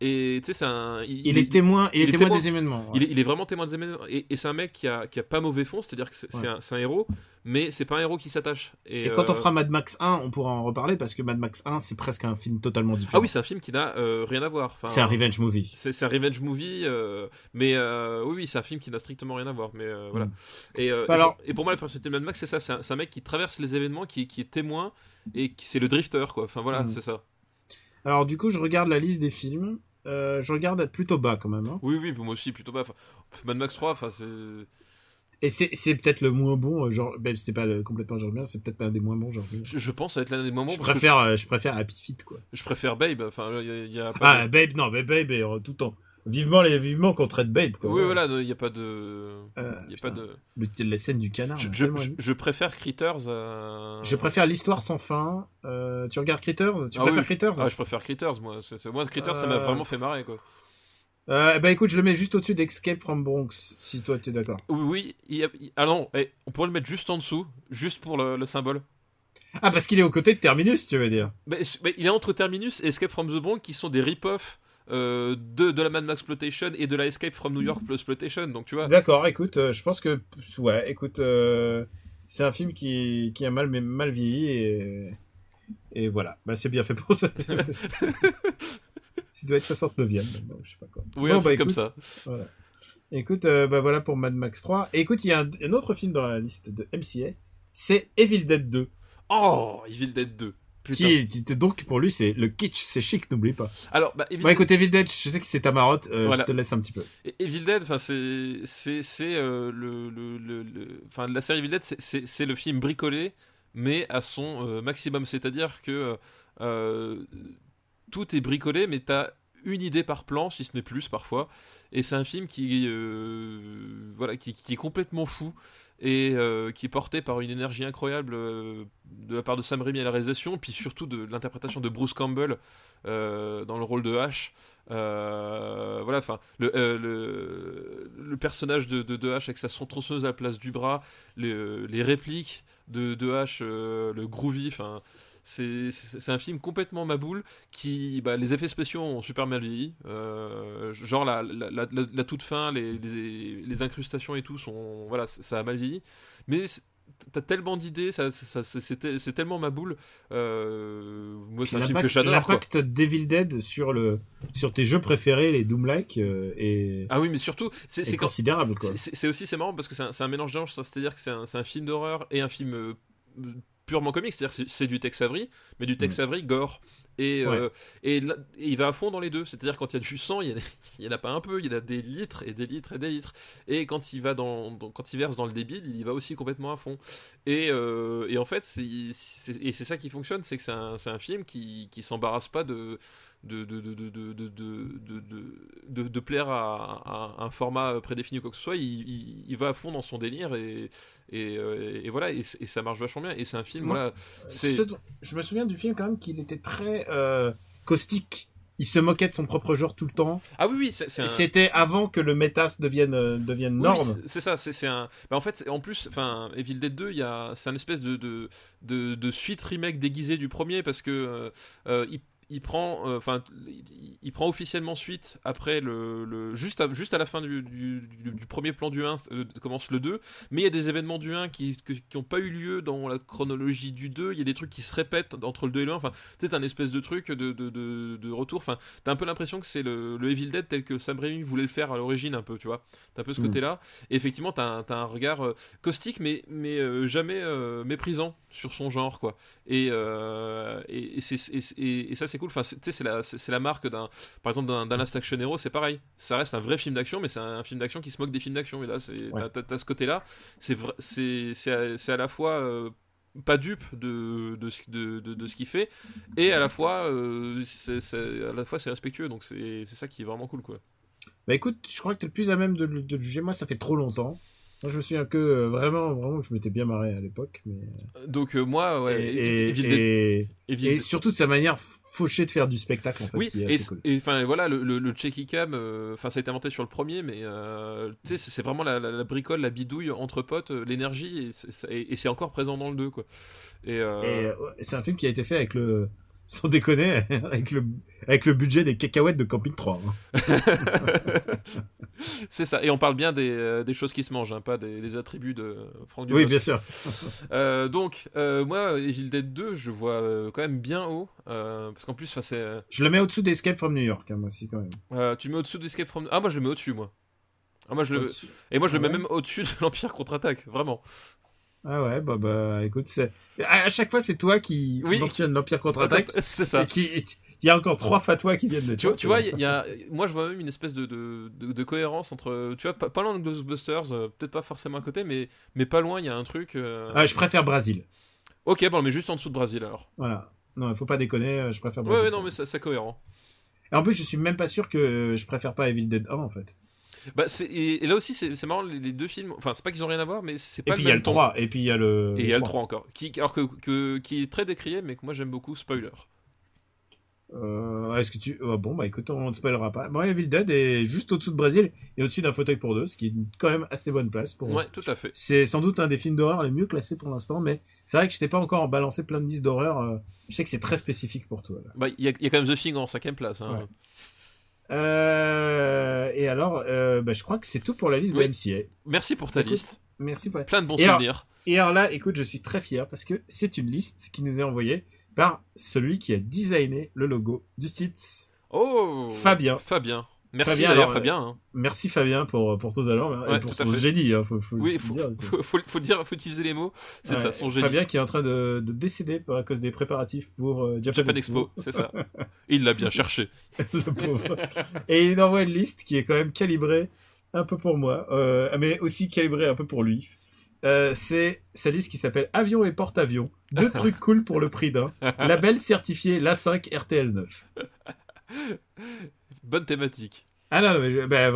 Et tu sais, c'est il est témoin des événements. Ouais. Il est vraiment témoin des événements. Et c'est un mec qui a pas mauvais fond, c'est-à-dire que c'est un héros, mais c'est pas un héros qui s'attache. Et quand on fera Mad Max 1, on pourra en reparler, parce que Mad Max 1, c'est presque un film totalement différent. Ah oui, c'est un film qui n'a rien à voir. Enfin, c'est un revenge movie. C'est un revenge movie, mais oui, c'est un film qui n'a strictement rien à voir. Mais voilà. Et pour moi, la personnalité de Mad Max, c'est ça. C'est un mec qui traverse les événements, qui est témoin, et qui c'est le drifter, quoi. Enfin voilà, c'est ça. Alors du coup, je regarde la liste des films. Je regarde être plutôt bas quand même. Hein. Oui, moi aussi plutôt bas. Enfin, Mad Max 3, enfin c'est. Et c'est peut-être le moins bon, genre, même si c'est pas complètement genre bien, c'est peut-être un des moins bons, genre. Je pense être l'un des moins bons. Je préfère Happy Feet, quoi. Je préfère Babe. Enfin, il y a pas. Babe, non, mais Babe est tout le temps. Vivement qu'on traite Babe, quoi. Oui, voilà, il y a pas de. La scène du canard. Je préfère Critters. Je préfère l'histoire sans fin. Tu regardes Critters? Tu préfères Critters? Ah, je préfère Critters, moi. Moi, Critters, ça m'a vraiment fait marrer, quoi. Écoute, je le mets juste au-dessus d'Escape from Bronx, si toi t'es d'accord. Oui, ah non, on pourrait le mettre juste en dessous, juste pour le symbole. Ah, parce qu'il est aux côtés de Terminus, tu veux dire. Mais il est entre Terminus et Escape from the Bronx, qui sont des rip-off de la Mad Max Exploitation et de la Escape from New York Exploitation, donc tu vois. D'accord, écoute, je pense que c'est un film qui a mal vieilli, et voilà, bah c'est bien fait pour ça. Ça doit être 69e, non, je sais pas quoi. Oui, bon, un truc comme ça. Voilà. Écoute, voilà pour Mad Max 3. Et écoute, il y a un autre film dans la liste de MCA, c'est Evil Dead 2. Oh, Evil Dead 2. Donc pour lui, c'est le kitsch, c'est chic, n'oublie pas. Alors, écoute, Evil Dead, je sais que c'est ta marotte, voilà. Je te laisse un petit peu. Evil Dead, enfin c'est enfin la série Evil Dead, c'est le film bricolé, mais à son maximum, c'est-à-dire que tout est bricolé, mais t'as une idée par plan, si ce n'est plus parfois. Et c'est un film qui est complètement fou et qui est porté par une énergie incroyable de la part de Sam Raimi à la réalisation, puis surtout de l'interprétation de Bruce Campbell dans le rôle de H. Voilà, enfin le personnage de H avec sa tronçonneuse à la place du bras, les répliques de H, le groovy, enfin. C'est un film complètement maboule qui, les effets spéciaux ont super mal vieilli, genre la toute fin, les incrustations et tout sont, voilà, ça a mal vieilli, mais t'as tellement d'idées, c'est tellement maboule. Moi c'est un film que j'adore. L'impact d'Evil Dead sur tes jeux préférés, les Doom-like, ah oui, mais surtout c'est considérable, quoi. C'est marrant parce que c'est un mélange d'genres, c'est-à-dire que c'est un film d'horreur et un film purement comique, c'est-à-dire que c'est du Tex Avery, mais du Tex Avery gore. Et là, il va à fond dans les deux, c'est-à-dire quand il y a du sang, il y en a pas un peu, il y en a des litres et des litres et des litres. Et quand il verse dans le débile, il y va aussi complètement à fond. Et en fait, c'est ça qui fonctionne, c'est que c'est un film qui s'embarrasse pas de plaire à un format prédéfini ou quoi que ce soit. Il va à fond dans son délire et voilà, et ça marche vachement bien. Et c'est un film, voilà. Je me souviens du film quand même qu'il était très caustique. Il se moquait de son propre genre tout le temps. Ah oui, c'était avant que le métas devienne norme. Oui, c'est ça, c'est un. En fait, en plus, enfin, Evil Dead 2, c'est un espèce de suite remake déguisé du premier parce que il prend officiellement suite après juste à la fin du premier plan du 1 commence le 2, mais il y a des événements du 1 qui ont pas eu lieu dans la chronologie du 2, il y a des trucs qui se répètent entre le 2 et le 1, enfin c'est un espèce de truc de retour, enfin t'as un peu l'impression que c'est le Evil Dead tel que Sam Raimi voulait le faire à l'origine un peu, tu vois, t'as un peu ce côté là, et effectivement t'as un regard caustique mais jamais méprisant sur son genre, quoi, et ça c'est cool. Enfin, tu sais, c'est la marque par exemple d'un Last Action Hero, c'est pareil, ça reste un vrai film d'action, mais c'est un film d'action qui se moque des films d'action, et là t'as ce côté là, c'est à la fois pas dupe de ce qu'il fait, et à la fois c'est respectueux, donc c'est ça qui est vraiment cool, quoi. Bah écoute, je crois que t'es le plus à même de le juger. Moi ça fait trop longtemps. Moi, je me souviens que vraiment, je m'étais bien marré à l'époque, mais. Donc moi, ouais. Et surtout de sa manière fauchée de faire du spectacle, en fait. Oui. Qui est assez cool. Et enfin voilà, le checky cam, enfin ça a été inventé sur le premier, mais tu sais, c'est vraiment la bricole, la bidouille entre potes, l'énergie, et c'est encore présent dans le 2, quoi. Et c'est un film qui a été fait avec sans déconner, avec le budget des cacahuètes de Camping 3. Hein. C'est ça. Et on parle bien des choses qui se mangent, hein, pas des attributs de Franck Dubosc. Oui, bien sûr. Donc, moi, Evil Dead 2, je le vois quand même bien haut. Parce qu'en plus, c'est. Je le mets au-dessous d'Escape from New York, hein, moi aussi, quand même. Tu le mets au-dessous d'Escape from. Ah, moi, je le mets au-dessus, moi. Ah, moi, je le... Au-dessus. Et moi, je le mets ouais. même au-dessus de l'Empire contre-attaque, vraiment. Ah ouais, bah, écoute, à chaque fois, c'est toi qui mentionne l'Empire contre-attaque. C'est ça. Et il y a encore 3 fatwas qui viennent de toi. Tu vois, moi, je vois même une espèce de cohérence entre, tu vois, pas loin de Ghostbusters, peut-être pas forcément à côté, mais pas loin, il y a un truc. Je préfère Brésil. Ok, bon, mais juste en dessous de Brésil, alors. Voilà. Non, il faut pas déconner, je préfère Brésil. Ouais, non, mais c'est cohérent. Et en plus, je suis même pas sûr que je préfère pas Evil Dead 1, en fait. Bah, et là aussi, c'est marrant, les deux films, enfin, c'est pas qu'ils ont rien à voir, mais c'est pas Et puis il y a le 3, et puis il y a le... Et il y a le 3 encore, qui est très décrié, mais que moi j'aime beaucoup, spoiler. Est-ce que tu... bon, bah écoute, on ne spoilera pas. Bon, Evil Dead est juste au-dessous de Brésil, et au-dessus d'un fauteuil pour deux, ce qui est quand même assez bonne place. Ouais, tout à fait. C'est sans doute un des films d'horreur les mieux classés pour l'instant, mais c'est vrai que je t'ai pas encore balancé plein de listes d'horreur. Je sais que c'est très spécifique pour toi. Là. Bah, il y a quand même The Thing en 5ème place. Hein. Ouais. Et alors, je crois que c'est tout pour la liste de MCA. Merci pour ta liste. Merci pour... Plein de bons souvenirs. Et alors là, écoute, je suis très fier parce que c'est une liste qui nous est envoyée par celui qui a designé le logo du site. Oh, Fabien. Merci Fabien. Hein. Merci Fabien pour tout à l'heure et pour son génie. Hein, faut faut utiliser les mots. C'est ça, son génie. Fabien qui est en train de décéder à cause des préparatifs pour Japan Expo. C'est ça. Il l'a bien cherché. Le pauvre. Et il envoie une liste qui est quand même calibrée un peu pour moi, mais aussi calibrée un peu pour lui. C'est sa liste qui s'appelle Avion et porte-avions. 2 trucs cool pour le prix d'un. Label certifié l'A5 RTL9. Bonne thématique. Ah non, mais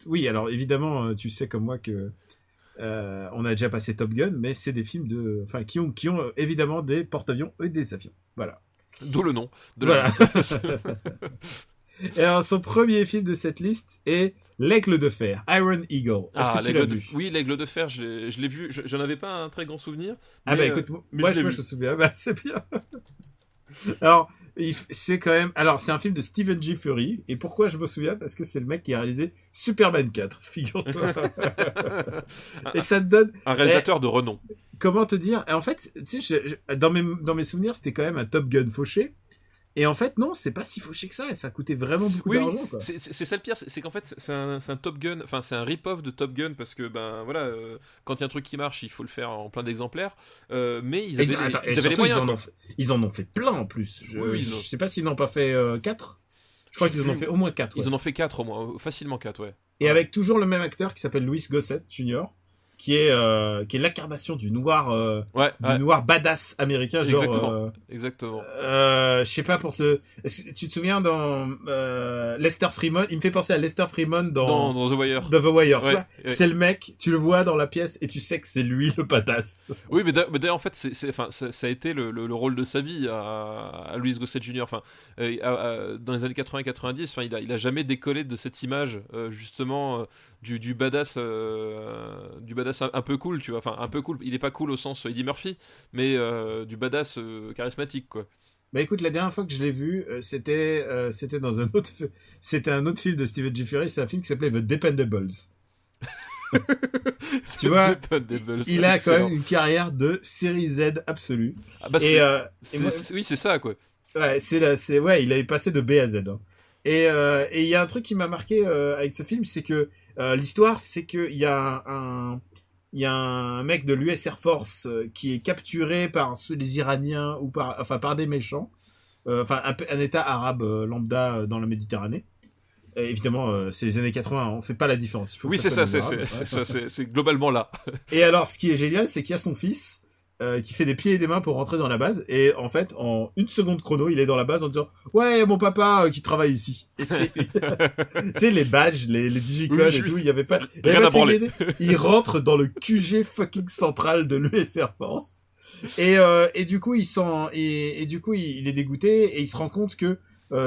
oui, alors évidemment, tu sais comme moi que on a déjà passé Top Gun, mais c'est des films qui ont évidemment des porte-avions et des avions. Voilà. D'où le nom. Voilà. Et alors, son premier film de cette liste est L'Aigle de Fer, Iron Eagle. Est-ce que tu l'as vu ? Oui, L'Aigle de Fer, je l'ai vu. J'en avais pas un très grand souvenir. Écoute, moi je me souviens. C'est bien. Alors, c'est quand même... Alors, c'est un film de Stephen G. Fury. Et pourquoi je me souviens ? Parce que c'est le mec qui a réalisé Superman 4, figure-toi. Et ça te donne... Un réalisateur de renom. Comment te dire ? En fait, tu sais, dans mes souvenirs, c'était quand même un Top Gun fauché. Et en fait, non, c'est pas si fauché que ça, et ça coûtait vraiment beaucoup d'argent, quoi. C'est ça le pire, c'est qu'en fait, c'est un Top Gun, enfin, c'est un rip-off de Top Gun, parce que, quand il y a un truc qui marche, il faut le faire en plein d'exemplaires, mais ils avaient les moyens. Ils en ont fait plein, en plus. Je sais pas s'ils n'en ont pas fait 4. Je crois qu'ils en ont fait au moins 4. Ouais. Ils en ont fait 4 au moins, facilement 4, ouais. Et avec toujours le même acteur qui s'appelle Louis Gossett Jr., qui est l'incarnation du noir noir badass américain, genre exactement. Je sais pas est-ce que tu te souviens dans Lester Freeman, il me fait penser à Lester Freeman dans The Wire. The Wire, ouais, c'est le mec, tu le vois dans la pièce et tu sais que c'est lui le badass. Oui, mais d'ailleurs en fait ça a été le rôle de sa vie à Louis Gossett Jr. Enfin dans les années 80-90, enfin il a jamais décollé de cette image justement du badass un peu cool, tu vois, enfin un peu cool, il est pas cool au sens Eddie Murphy, mais du badass charismatique, quoi. Bah écoute, la dernière fois que je l'ai vu, c'était dans un autre film de Stephen G. Fury, c'est un film qui s'appelait The Dependables. Tu vois, il a quand même une carrière de série Z absolue. Ah bah oui, c'est ça, quoi. Ouais, il avait passé de B à Z. Hein. Et il y a un truc qui m'a marqué avec ce film, c'est que l'histoire, c'est qu'il y a un mec de l'US Air Force qui est capturé par les Iraniens ou par des méchants, un État arabe lambda dans la Méditerranée. Et évidemment, c'est les années 80, on fait pas la différence. Oui, c'est ça, c'est globalement là. Et alors, ce qui est génial, c'est qu'il y a son fils qui fait des pieds et des mains pour rentrer dans la base, et en fait, en 1 seconde chrono, il est dans la base en disant « Ouais, mon papa qui travaille ici. » Et c'est... tu sais, les badges, les digicodes et tout, il y avait pas... Il rentre dans le QG fucking central de l'US Air Force. Et du coup, il est dégoûté, et il se rend compte que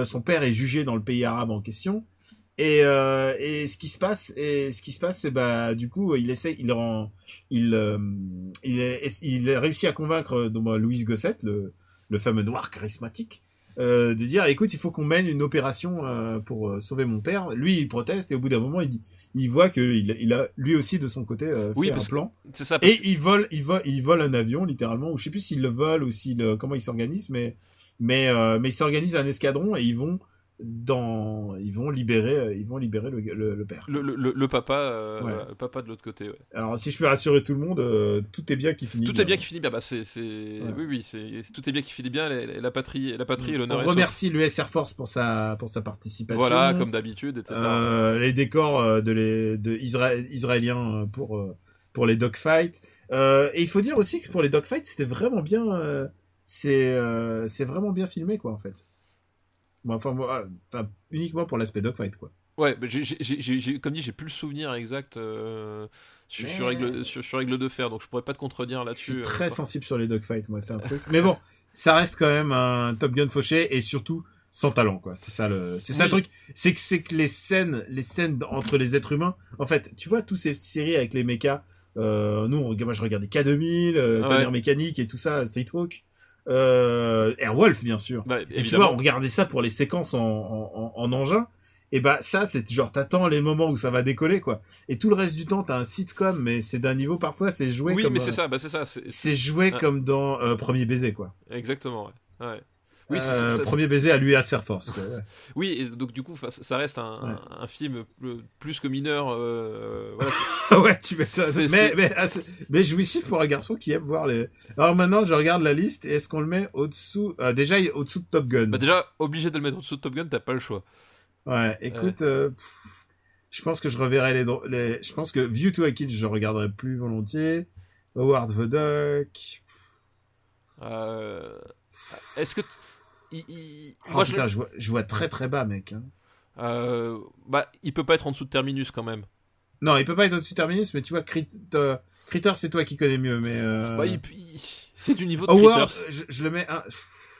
son père est jugé dans le pays arabe en question. Et ce qui se passe, c'est du coup il réussit à convaincre Louis Gossett, le fameux noir charismatique, de dire écoute, il faut qu'on mène une opération pour sauver mon père. Lui, il proteste et au bout d'un moment, il voit que il a lui aussi de son côté fait un plan. C'est ça. Et il vole un avion littéralement, ou je sais plus s'il le vole ou comment il s'organise, mais il s'organise un escadron et ils vont libérer le père. Le papa, Ouais. le papa de l'autre côté. Ouais. Alors si je peux rassurer tout le monde, tout est bien qui finit bien. Tout est bien qui finit bien. Bah Ouais. oui, tout est bien qui finit bien. La patrie et l'honneur. On remercie l'US Air Force pour sa participation. Voilà, comme d'habitude, etc. Les décors israéliens pour les dogfights. Et il faut dire aussi que pour les dogfights, c'était vraiment bien. C'est vraiment bien filmé, quoi, en fait. Bon, enfin, uniquement pour l'aspect dogfight, quoi. Ouais, mais comme dit, j'ai plus le souvenir exact sur Règle de Fer, donc je pourrais pas te contredire Je là-dessus. suis très sensible sur les dogfights, moi, c'est un truc. Mais bon, ça reste quand même un Top Gun fauché et surtout sans talent, quoi. C'est ça le truc. C'est que les scènes entre les êtres humains, en fait, tu vois, toutes ces séries avec les mechas, moi je regardais K2000, Tonnerre Mécanique et tout ça, Street Hawk. Airwolf, bien sûr. Bah, et tu vois, on regardait ça pour les séquences en engin. Et bah, ça, c'est genre, t'attends les moments où ça va décoller, quoi. Et tout le reste du temps, t'as un sitcom, mais c'est d'un niveau, parfois, c'est joué oui, comme... mais c'est ça. C'est joué comme dans Premier Baiser, quoi. Exactement, ouais. Oui, Premier Baiser à l'US Air Force, quoi. Ouais. Oui, et donc du coup, ça reste un film plus que mineur. Ouais, tu m'étonnes. Mais jouissif pour un garçon qui aime voir les... Alors maintenant, je regarde la liste, et est-ce qu'on le met au-dessous... déjà, il est au-dessous de Top Gun. Bah déjà, obligé de le mettre au-dessous de Top Gun, t'as pas le choix. Ouais, écoute, je pense que je reverrai je pense que View to a Kill, je regarderai plus volontiers. Howard the Duck. Est-ce que moi, putain, je vois très très bas, mec. Hein. Bah, il peut pas être en dessous de Terminus quand même. Non, il peut pas être au-dessus de Terminus, mais tu vois, Critter, c'est toi qui connais mieux, mais. Bah, c'est du niveau de Howard, Critters. je le mets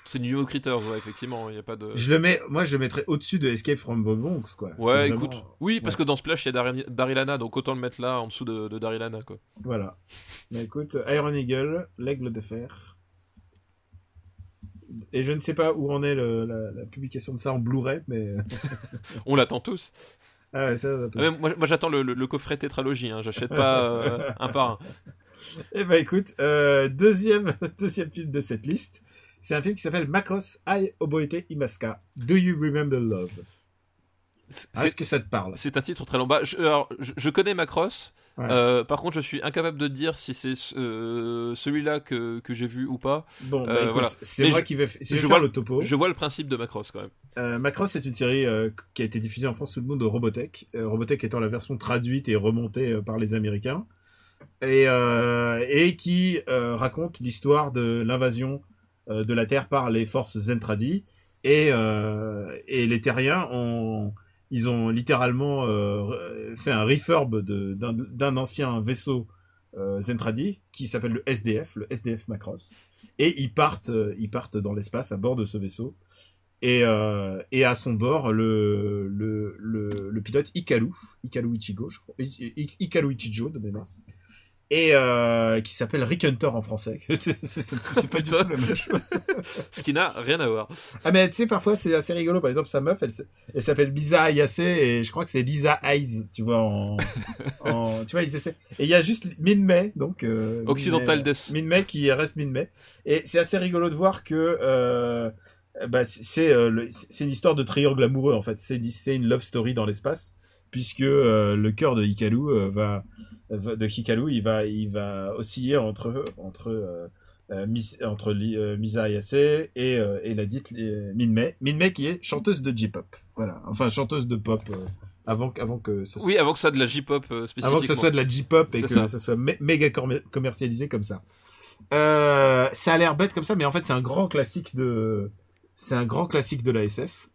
C'est du niveau de Critters, ouais, effectivement, il y a pas de. Moi, je le mettrais au-dessus de Escape from the Bronx, quoi. Ouais, écoute, oui, parce que dans Splash, il y a Daryl Hannah, donc autant le mettre là, en dessous de Daryl Hannah, quoi. Voilà. Mais écoute, Iron Eagle, l'Aigle de Fer. Et je ne sais pas où en est la publication de ça en Blu-ray, mais... On l'attend tous. Ah ouais, ça va. Moi j'attends le coffret tétralogie, hein. J'achète pas un par un. Eh ben écoute, deuxième film de cette liste, c'est un film qui s'appelle Macross I Oboete Imaska. Do You Remember Love? Est-ce que ça te parle? C'est un titre très long. Bah, je connais Macross. Ouais. Par contre, je suis incapable de dire si c'est celui-là que j'ai vu ou pas. Bon, bah, écoute, voilà. C'est mais moi qui vais faire le topo. Je vois le principe de Macross quand même. Macross, c'est une série qui a été diffusée en France sous le nom de Robotech. Robotech étant la version traduite et remontée par les Américains. Et qui raconte l'histoire de l'invasion de la Terre par les forces Zentradi. Et les Terriens ils ont littéralement fait un refurb d'un ancien vaisseau Zentradi qui s'appelle le SDF Macross, et ils partent dans l'espace à bord de ce vaisseau, et à son bord le pilote Hikaru Ichigo, je crois, Hikaru Ichijo de mémoire, et qui s'appelle Rick Hunter en français. c'est pas du tout la même chose. Ce qui n'a rien à voir. Ah mais tu sais, parfois c'est assez rigolo. Par exemple, sa meuf, elle s'appelle Lisa Ayase, et je crois que c'est Lisa Eyes, tu vois, tu vois, ils essaient. Et il y a juste Min-May, donc Occidental Death. Min-May qui reste Min-May. Et c'est assez rigolo de voir que c'est une histoire de triangle amoureux, en fait. C'est une love story dans l'espace, puisque le cœur de Hikaru il va osciller entre Misa Ayase et la dite Min-May qui est chanteuse de J-pop, voilà, enfin chanteuse de pop avant que ça oui, avant que ça soit de la J-pop spécifiquement, avant que ça soit de la J-pop et que ça soit méga commercialisé comme ça. Ça a l'air bête comme ça, mais en fait c'est un grand classique de la SF.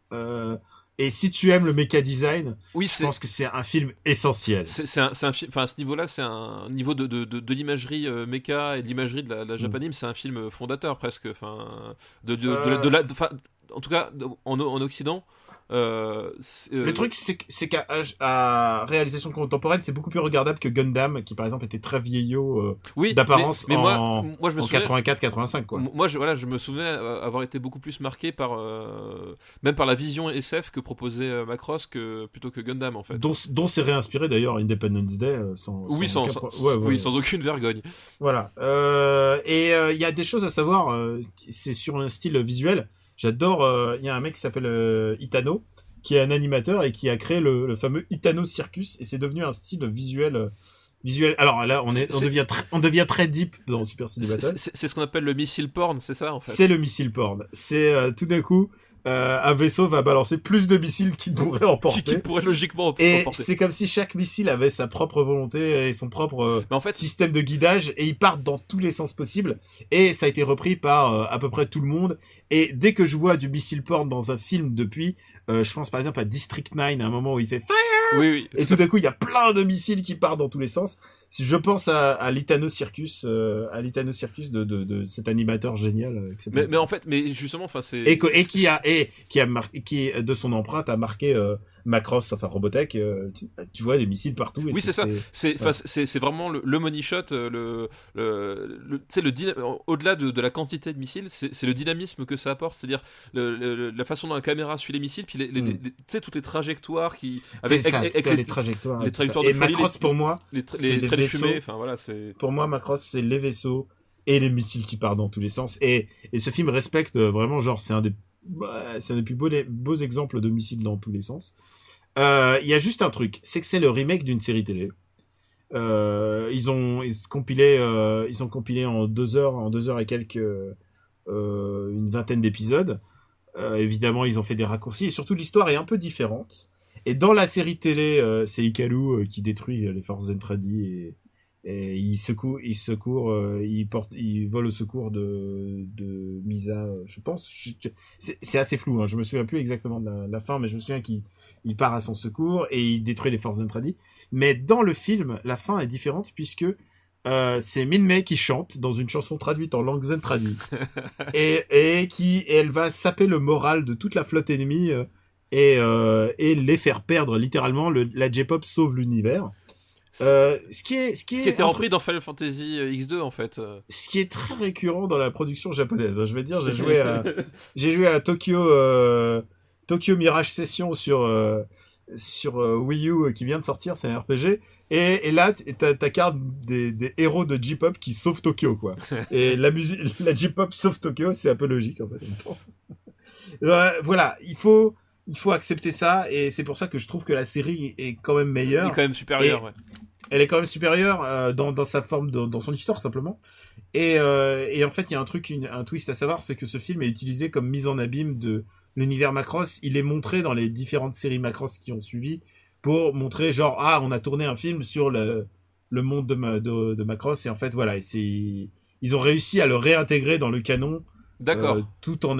Et si tu aimes le mecha design, oui, je pense que c'est un film essentiel. C'est un film, enfin à ce niveau-là, c'est un niveau de l'imagerie mecha et de l'imagerie de la Japanime, c'est un film fondateur presque, enfin en tout cas en Occident. Le truc, c'est qu'à réalisation contemporaine, c'est beaucoup plus regardable que Gundam, qui par exemple était très vieillot d'apparence mais moi, je me en souviens, 84-85 quoi. Moi, je me souviens avoir été beaucoup plus marqué même par la vision SF que proposait Macross plutôt que Gundam en fait. Dont s'est réinspiré d'ailleurs Independence Day sans aucune vergogne. Voilà. Et il y a des choses à savoir. C'est sur un style visuel. J'adore. Il y a un mec qui s'appelle Itano, qui est un animateur et qui a créé le fameux Itano Circus, et c'est devenu un style visuel. Alors là, on devient très deep dans Super Ciné Battle. C'est ce qu'on appelle le missile porn, c'est ça en fait. C'est le missile porn. C'est tout d'un coup. Un vaisseau va balancer plus de missiles qu'il pourrait emporter. Qui pourrait logiquement emporter. Et c'est comme si chaque missile avait sa propre volonté et son propre système de guidage, et ils partent dans tous les sens possibles. Et ça a été repris par à peu près tout le monde. Et dès que je vois du missile porn dans un film depuis, je pense par exemple à District 9, à un moment où il fait Fire! Oui. Et tout d'un coup, il y a plein de missiles qui partent dans tous les sens. Si je pense à l'Itano Circus, de cet animateur génial. Mais en fait, justement, enfin c'est. Qui de son empreinte a marqué Macross, enfin Robotech. Tu vois des missiles partout. Et oui, c'est ça. C'est vraiment le money shot, au-delà de la quantité de missiles, c'est le dynamisme que ça apporte, c'est-à-dire la façon dont la caméra suit les missiles, puis tu sais toutes les trajectoires qui avec les trajectoires de et folie, Macross pour moi les traits de fumée, enfin voilà, c'est pour moi Macross c'est les vaisseaux et les missiles qui partent dans tous les sens, et ce film respecte vraiment, genre c'est un des plus beaux exemples de missiles dans tous les sens. Il y a juste un truc, c'est que c'est le remake d'une série télé. Ils ont compilé en 2 heures et quelques une vingtaine d'épisodes. Évidemment, ils ont fait des raccourcis et surtout l'histoire est un peu différente. Et dans la série télé, c'est Hikaru qui détruit les forces Zentradi et il vole au secours de Misa, je pense. C'est assez flou, hein. Je me souviens plus exactement de la fin, mais je me souviens qu'il part à son secours et il détruit les forces Zentradi. Mais dans le film, la fin est différente puisque c'est Minmay qui chante dans une chanson traduite en langue Zentradi et elle va saper le moral de toute la flotte ennemie et les faire perdre littéralement. La J-pop sauve l'univers. Ce qui était repris dans Final Fantasy X2 en fait. Ce qui est très récurrent dans la production japonaise. Je vais dire, j'ai joué à Tokyo Mirage Session sur Wii U qui vient de sortir, c'est un RPG. Et là, t'as carte des héros de J-pop qui sauvent Tokyo, quoi. Et la J-pop sauve Tokyo, c'est un peu logique en fait. En même temps. Voilà, il faut accepter ça, et c'est pour ça que je trouve que la série est quand même meilleure. Elle est quand même supérieure, ouais. Elle est quand même supérieure dans sa forme, dans son histoire simplement. Et en fait, il y a un twist à savoir, c'est que ce film est utilisé comme mise en abîme de l'univers Macross. Il est montré dans les différentes séries Macross qui ont suivi pour montrer genre on a tourné un film sur le monde de Macross, et en fait voilà, ils ont réussi à le réintégrer dans le canon. D'accord. Tout en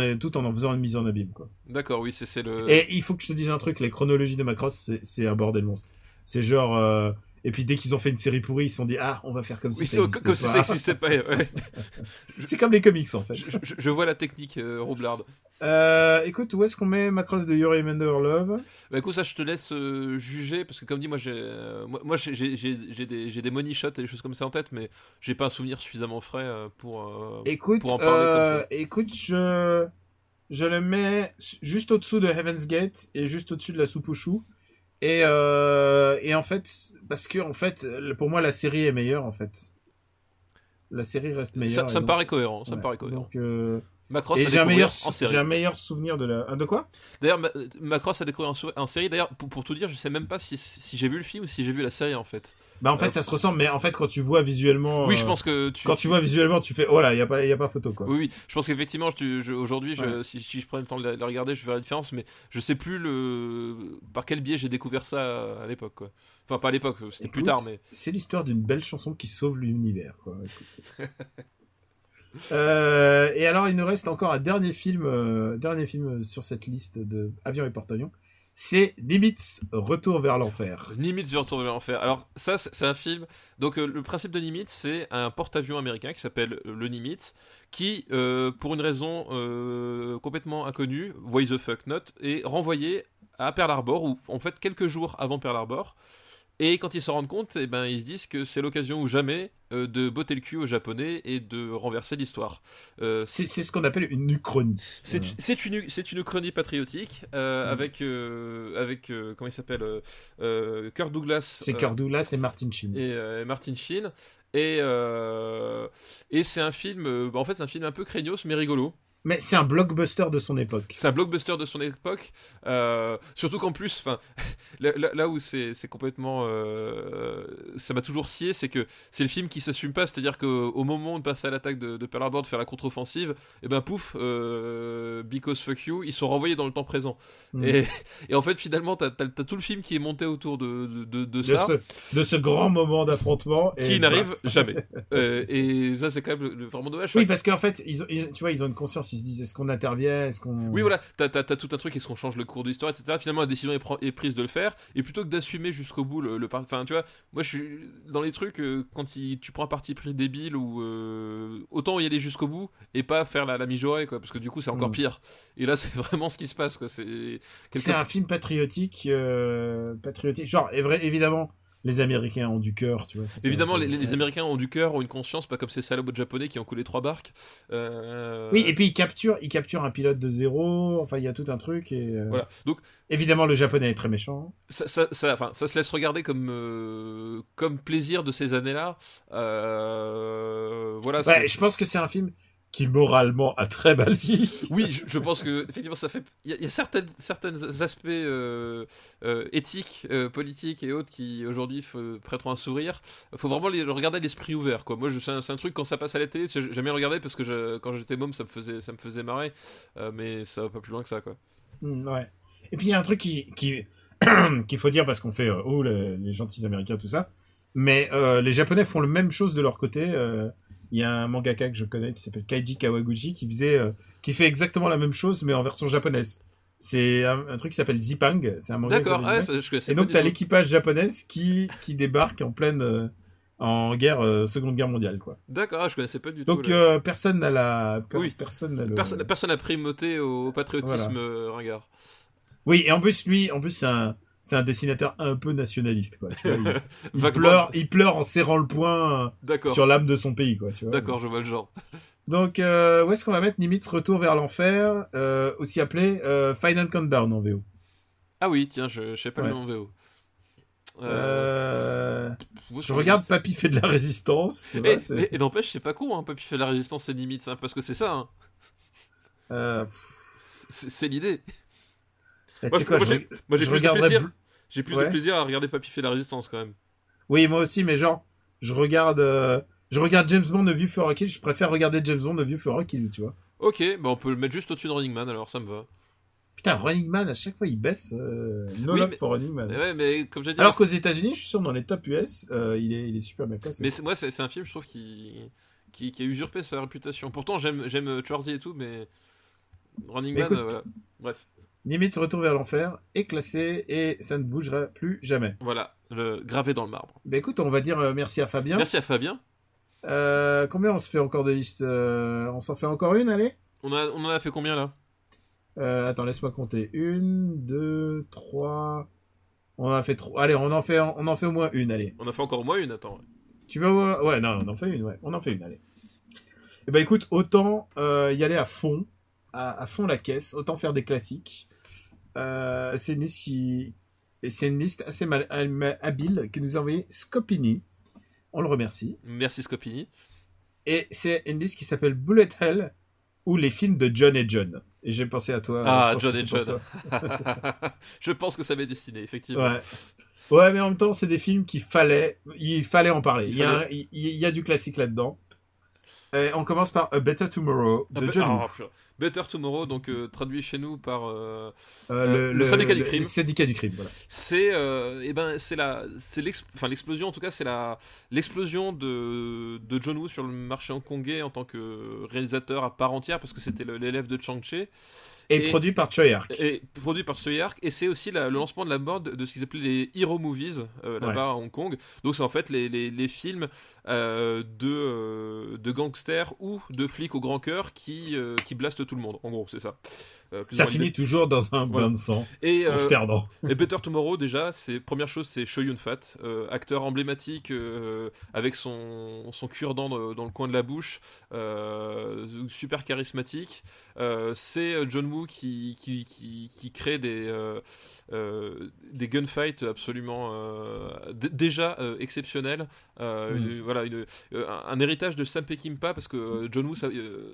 faisant une mise en abîme, quoi. D'accord, oui, c'est le. Et il faut que je te dise un truc, les chronologies de Macross, c'est un bordel monstre. C'est genre et puis dès qu'ils ont fait une série pourrie, ils se sont dit on va faire comme si ça existait pas. Ouais. C'est comme les comics en fait. Je vois la technique Roublard. Écoute, où est-ce qu'on met Macross de Yuri Remember Love? Bah écoute, ça je te laisse juger, parce que comme dit, moi j'ai des money shots et des choses comme ça en tête, mais j'ai pas un souvenir suffisamment frais pour en parler comme ça. Écoute, je le mets juste au-dessous de Heaven's Gate et juste au-dessus de la soupe aux choux. Et en fait, parce que en fait, pour moi la série est meilleure en fait. La série reste meilleure. Ça me paraît cohérent. Donc Macross et a j'ai un meilleur souvenir de quoi? D'ailleurs, Macross a découvert en série. D'ailleurs, pour tout dire, je sais même pas si j'ai vu le film ou si j'ai vu la série en fait. Bah en fait ça se ressemble, mais en fait quand tu vois visuellement. Oui, je pense que quand tu vois visuellement, tu fais oh là, y a pas photo quoi. Oui, je pense qu'effectivement, aujourd'hui, si je prends le temps de la regarder, je verrai la différence, mais je sais plus par quel biais j'ai découvert ça à l'époque, quoi. Enfin, pas à l'époque, c'était plus tard, mais. C'est l'histoire d'une belle chanson qui sauve l'univers, quoi. Et alors, il nous reste encore un dernier film sur cette liste de Avions et Porte-Avions, c'est Nimitz, Retour vers l'enfer. Nimitz Retour vers l'enfer. Alors ça, c'est un film. Donc le principe de Nimitz, c'est un porte-avions américain qui s'appelle le Nimitz, qui, pour une raison complètement inconnue, why the fuck not, est renvoyé à Pearl Harbor, ou en fait quelques jours avant Pearl Harbor. Et quand ils s'en rendent compte, eh ben, ils se disent que c'est l'occasion ou jamais de botter le cul aux Japonais et de renverser l'histoire. C'est ce qu'on appelle une uchronie. C'est une uchronie patriotique avec comment il s'appelle Kirk Douglas. C'est Kirk Douglas et Martin Sheen. Et Martin Sheen. Et c'est un film, en fait, c'est un film un peu craignos mais rigolo. Mais c'est un blockbuster de son époque. C'est un blockbuster de son époque, surtout qu'en plus, enfin, là où c'est complètement, ça m'a toujours scié, c'est que c'est le film qui s'assume pas, c'est-à-dire qu'au moment de passer à l'attaque de Pearl Harbor, de faire la contre-offensive, et ben pouf, because fuck you, ils sont renvoyés dans le temps présent. Et en fait, finalement, t'as tout le film qui est monté autour de ça, de ce grand moment d'affrontement qui n'arrive jamais. Et ça, c'est quand même vraiment dommage. Oui, parce qu'en fait, tu vois, ils ont une conscience. Ils se disent, est-ce qu'on intervient, est-ce qu'on... Oui, voilà, t'as tout un truc, est-ce qu'on change le cours de l'histoire, etc. Finalement, la décision est prise de le faire, et plutôt que d'assumer jusqu'au bout enfin, tu vois, moi, je suis dans les trucs, quand tu prends un parti pris débile, ou autant y aller jusqu'au bout, et pas faire la mijaurée, quoi, parce que du coup, c'est encore pire. Et là, c'est vraiment ce qui se passe, quoi. C'est un film patriotique, genre, évidemment... Les Américains ont du cœur, tu vois. Évidemment, les Américains ont du cœur, ont une conscience, pas comme ces salauds de Japonais qui ont coulé 3 barques. Oui, et puis ils capturent un pilote de zéro. Enfin, il y a tout un truc. Et voilà. Donc, évidemment, le Japonais est très méchant. Ça se laisse regarder comme plaisir de ces années-là. Voilà. Ouais, je pense que c'est un film qui moralement a très mal vie. Oui, je pense que effectivement ça fait. Il y a certains aspects éthiques, politiques et autres qui aujourd'hui prêteront un sourire. Faut vraiment le regarder à l'esprit ouvert, quoi. Moi, c'est un truc quand ça passe à la télé, j'aime bien le regarder parce que quand j'étais môme, ça me faisait marrer, mais ça va pas plus loin que ça, quoi. Ouais. Et puis il y a un truc qu'il faut dire parce qu'on fait les gentils Américains tout ça, mais les Japonais font la même chose de leur côté. Il y a un mangaka que je connais qui s'appelle Kaiji Kawaguchi qui fait exactement la même chose mais en version japonaise. C'est un truc qui s'appelle Zipang, c'est un manga. D'accord, je connaissais. Et donc t'as l'équipage japonaise qui débarque en pleine en Seconde Guerre mondiale, quoi. D'accord, je connaissais pas du tout. Donc personne n'a personne n'a primauté au patriotisme ringard. Oui, et en plus c'est un dessinateur un peu nationaliste, quoi. Tu vois, il pleure en serrant le poing sur l'âme de son pays, quoi. Tu vois. D'accord, je vois le genre. Donc, où est-ce qu'on va mettre Nimitz Retour vers l'enfer, aussi appelé Final Countdown en VO. Ah oui, tiens, je sais pas le nom en VO. Je regarde Papy fait de la résistance. Tu vois, et n'empêche, c'est pas con, hein, Papy fait de la résistance, c'est Nimitz, hein, parce que c'est ça. Hein. C'est l'idée. Moi, j'ai plus de plaisir à regarder Papy fait la résistance quand même. Oui, moi aussi, mais genre, je regarde James Bond A View for a Kill, je préfère regarder James Bond A View for a Kill, tu vois. Ok, bah on peut le mettre juste au-dessus de Running Man, alors ça me va. Putain, Running Man, à chaque fois il baisse. Love for Running Man. Ouais, mais comme j'ai dit. Alors qu'aux États-Unis, je suis sûr, dans les top US, il est super bien classé. Mais moi, c'est un film, je trouve, qui a usurpé sa réputation. Pourtant, j'aime Schwarzy et tout, mais Running Man, voilà. Bref. Nimitz Retour vers l'enfer est classé et ça ne bougera plus jamais. Voilà, gravé dans le marbre. Bah écoute, on va dire merci à Fabien. Merci à Fabien. Combien on se fait encore de listes on s'en fait encore une, allez. On en a fait combien là Attends, laisse-moi compter. 1, 2, 3. On en a fait 3. Allez, on en fait au moins une, allez. On en fait encore au moins une, attends. Tu veux ouais, non, on en fait une, ouais. On en fait une, allez. Et bah écoute, autant y aller à fond la caisse, autant faire des classiques. C'est une liste assez habile que nous a envoyé Scopini. On le remercie. Merci Scopini. Et c'est une liste qui s'appelle Bullet Hell ou les films de John et John. Et j'ai pensé à toi. Ah, John et John. Je pense que ça m'est destiné, effectivement. Ouais, mais en même temps, c'est des films il fallait en parler. Il y a du classique là-dedans. Et on commence par A Better Tomorrow de John Woo. Better Tomorrow, donc traduit chez nous par le syndicat du crime. Le syndicat du crime, voilà. C'est l'explosion, en tout cas, c'est l'explosion de John Woo sur le marché hongkongais en tant que réalisateur à part entière, parce que c'était l'élève de Chang Cheh. Et produit par Choi Ark. Et c'est aussi le lancement de la mode de ce qu'ils appelaient les hero movies là-bas à Hong Kong. Donc c'est en fait les films de gangsters ou de flics au grand cœur qui blastent tout le monde. En gros, c'est ça. Ça finit toujours dans un bain de sang. Et Better Tomorrow, déjà, première chose, c'est Chow Yun-fat, acteur emblématique avec son cure-dent dans le coin de la bouche, super charismatique. C'est John Woo qui crée des gunfights absolument déjà exceptionnels. Un héritage de Sam Peckinpah, parce que John Woo,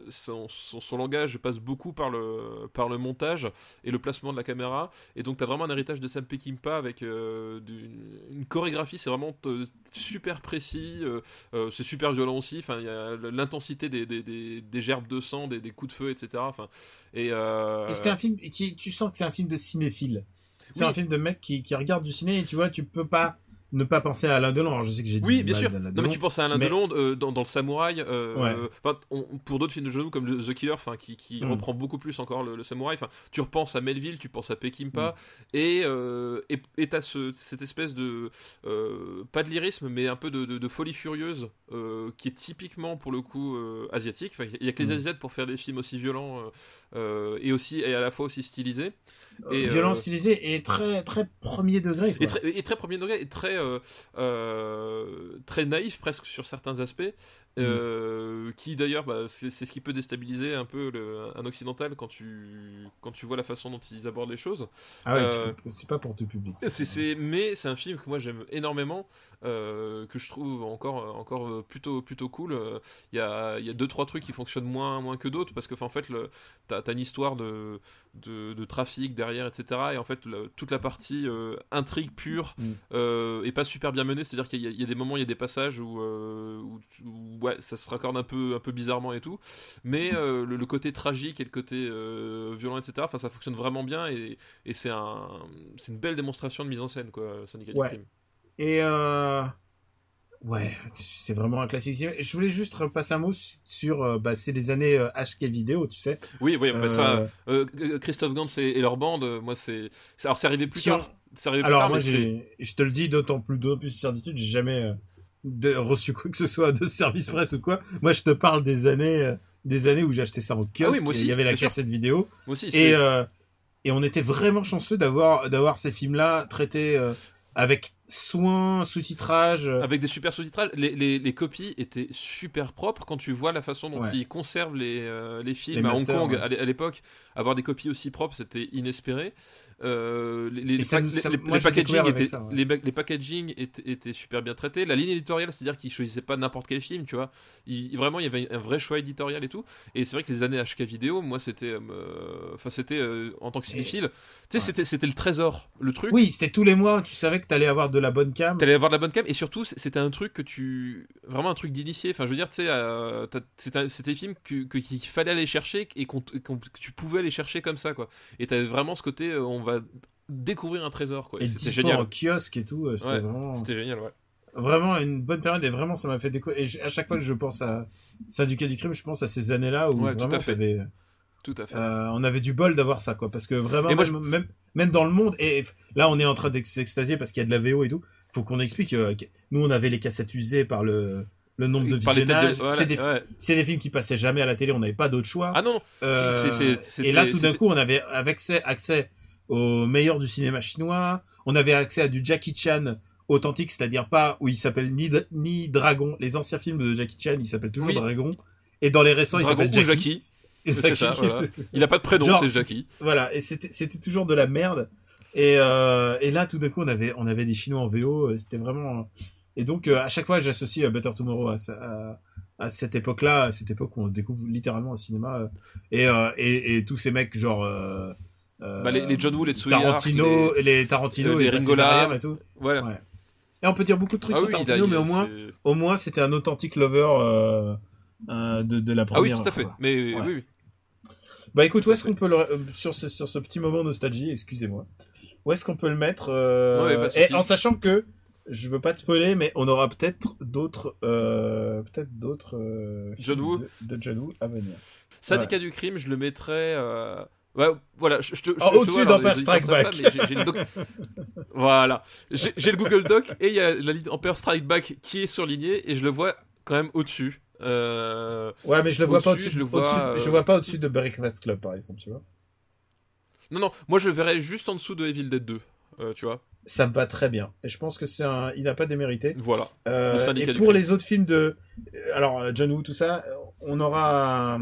son langage passe beaucoup par le montage et le placement de la caméra, et donc t'as vraiment un héritage de Sam Peckinpah avec une chorégraphie, c'est vraiment super précis, c'est super violent aussi, enfin il y a l'intensité des gerbes de sang, des coups de feu, etc. Et c'était un film tu sens que c'est un film de cinéphile. C'est un film de mec qui regarde du ciné, et tu vois, tu peux pas ne pas penser à Alain Delon. Alors, je sais que j'ai dit oui, bien sûr. Non, mais tu penses à Alain Delon dans le Samouraï. Pour d'autres films de John Woo comme The Killer, qui reprend beaucoup plus encore le Samouraï. Tu repenses à Melville, tu penses à Peckinpah, et t'as cette espèce de pas de lyrisme, mais un peu de folie furieuse qui est typiquement pour le coup asiatique. Il y a que les Asiates pour faire des films aussi violents et à la fois aussi stylisés. Violent, stylisé et très très premier degré. Quoi. Et très premier degré et très naïf presque sur certains aspects, qui d'ailleurs c'est ce qui peut déstabiliser un peu un occidental quand tu vois la façon dont ils abordent les choses. C'est pas pour tout public. Mais c'est un film que moi j'aime énormément, que je trouve encore plutôt cool. Il y a 2-3 trucs qui fonctionnent moins que d'autres, parce que en fait t'as une histoire de trafic derrière, etc. Et en fait toute la partie intrigue pure est pas super bien menée, c'est-à-dire qu'il y a des moments, il y a des passages où ça se raccorde un peu bizarrement et tout, mais le côté tragique et le côté violent, etc. Ça fonctionne vraiment bien, et c'est une belle démonstration de mise en scène, quoi, Syndicat du crime. Et c'est vraiment un classique. Je voulais juste repasser un mot sur c'est les années HK vidéo, tu sais. Oui, Christophe Gans et leur bande, moi alors c'est arrivé plus tard. Je te le dis d'autant plus certitude, j'ai jamais reçu quoi que ce soit de service presse ou quoi. Moi, je te parle des années où j'ai acheté ça en kiosque. Moi aussi, il y avait la cassette vidéo. Moi aussi. Et on était vraiment chanceux d'avoir ces films-là traités avec soin, sous-titrage. Avec des super sous-titrages. Les copies étaient super propres. Quand tu vois la façon dont ils conservent les films à Hong Kong à l'époque, avoir des copies aussi propres, c'était inespéré. Les packaging étaient super bien traités. La ligne éditoriale, c'est-à-dire qu'ils choisissaient pas n'importe quel film, tu vois. Vraiment, il y avait un vrai choix éditorial et tout. Et c'est vrai que les années HK vidéo, moi, c'était en tant que cinéphile, tu sais, c'était le trésor, le truc. Oui, c'était tous les mois, tu savais que t'allais avoir de la bonne cam. Et surtout, c'était un truc vraiment un truc d'initié. Enfin, je veux dire, tu sais, c'était des films qu'il fallait aller chercher et que tu pouvais aller chercher comme ça, quoi. Et t'avais vraiment ce côté, on va découvrir un trésor, quoi. Et c'était génial. En kiosque et tout, c'était génial, ouais. Vraiment une bonne période, et vraiment ça m'a fait découvrir. Et à chaque fois que je pense à Syndicat du crime, je pense à ces années-là où vraiment tout à fait. On avait du bol d'avoir ça, quoi, parce que vraiment même dans le monde, et là on est en train de s'extasier parce qu'il y a de la VO et tout. Faut qu'on explique. Nous on avait les cassettes usées par le nombre de visionnages. C'est des films qui passaient jamais à la télé, on n'avait pas d'autre choix. Ah non. Et là tout d'un coup on avait accès au meilleur du cinéma chinois. On avait accès à du Jackie Chan authentique, c'est-à-dire pas où il s'appelle ni Dragon. Les anciens films de Jackie Chan, il s'appelle toujours Dragon. Et dans les récents, il s'appelle Jackie. C'est ça, voilà. Il a pas de prénom, c'est Jackie. Voilà, et c'était toujours de la merde. Et là, tout d'un coup, on avait des Chinois en VO. C'était vraiment. Et donc, à chaque fois, j'associe Better Tomorrow à cette époque-là, cette époque où on découvre littéralement le cinéma. Et tous ces mecs, genre. Les John Woo, les Tarantino, les Ringo Lam et tout. Voilà. Ouais. Et on peut dire beaucoup de trucs sur Tarantino, mais au moins, c'était un authentique lover de la première. Ah oui, tout à fait. Mais oui. Bah écoute, où est-ce qu'on peut sur ce petit moment nostalgie, excusez-moi, où est-ce qu'on peut le mettre Ouais, pas de et souci. en sachant que je veux pas te spoiler, mais on aura peut-être d'autres John films Woo. de John Woo à venir. Syndicat du crime, je le mettrais. Ouais, voilà, je te Au-dessus vois, alors, d'Empire les auditeurs Strike savent pas, Back. mais j'ai le doc. Voilà, j'ai le Google Doc et il y a la ligne Empire Strike Back qui est surlignée et je le vois quand même au-dessus. Ouais, mais je le vois pas au-dessus. je le vois. Je vois pas au-dessus de Breakfast Club, par exemple, tu vois. Non, moi je le verrais juste en dessous de Evil Dead 2, tu vois. Ça me va très bien. Et je pense que il n'a pas démérité. Voilà. Le syndicat Et du pour crime. les autres films de, alors John Woo, tout ça, on aura.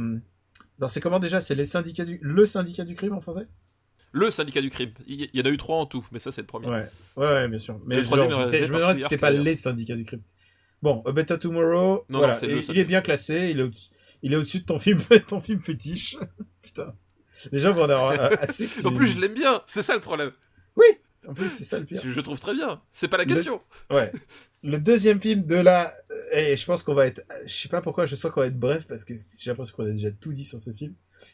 C'est comment déjà? C'est le syndicat du crime en français? Le syndicat du crime. Il y en a eu 3 en tout, mais ça c'est le premier. Ouais, bien sûr. Mais le troisième genre, est réalisé je me par demande si Treyarch, c'était pas d'ailleurs. les syndicats du crime. Bon, A Better Tomorrow, Non, voilà. non, c'est Et le il syndicat. est bien classé, il est au-dessus de ton film, ton film fétiche. Putain. Les gens vont en avoir assez que En plus, je l'aime bien, c'est ça le problème. Oui, en plus, c'est ça le pire. Je le trouve très bien, c'est pas la question. Ouais. Le deuxième film de la... Et je pense qu'on va être... Je sais pas pourquoi, je sens qu'on va être bref, parce que j'ai l'impression qu'on a déjà tout dit sur ce film.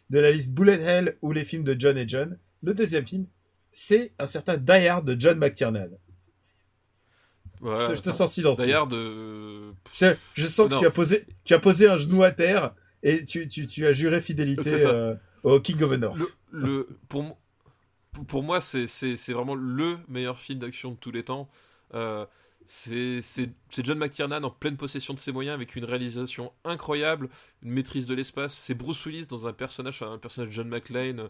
De la liste Bullet Hell ou les films de John et John. Le deuxième film, c'est un certain Die Hard de John McTiernan. Voilà, Je te sens silencieux. D'ailleurs, Je sens que Non. tu as posé un genou à terre et tu as juré fidélité C'est ça. au King of the North. pour moi, c'est vraiment le meilleur film d'action de tous les temps. C'est John McTiernan en pleine possession de ses moyens avec une réalisation incroyable, une maîtrise de l'espace. C'est Bruce Willis dans un personnage John McClane.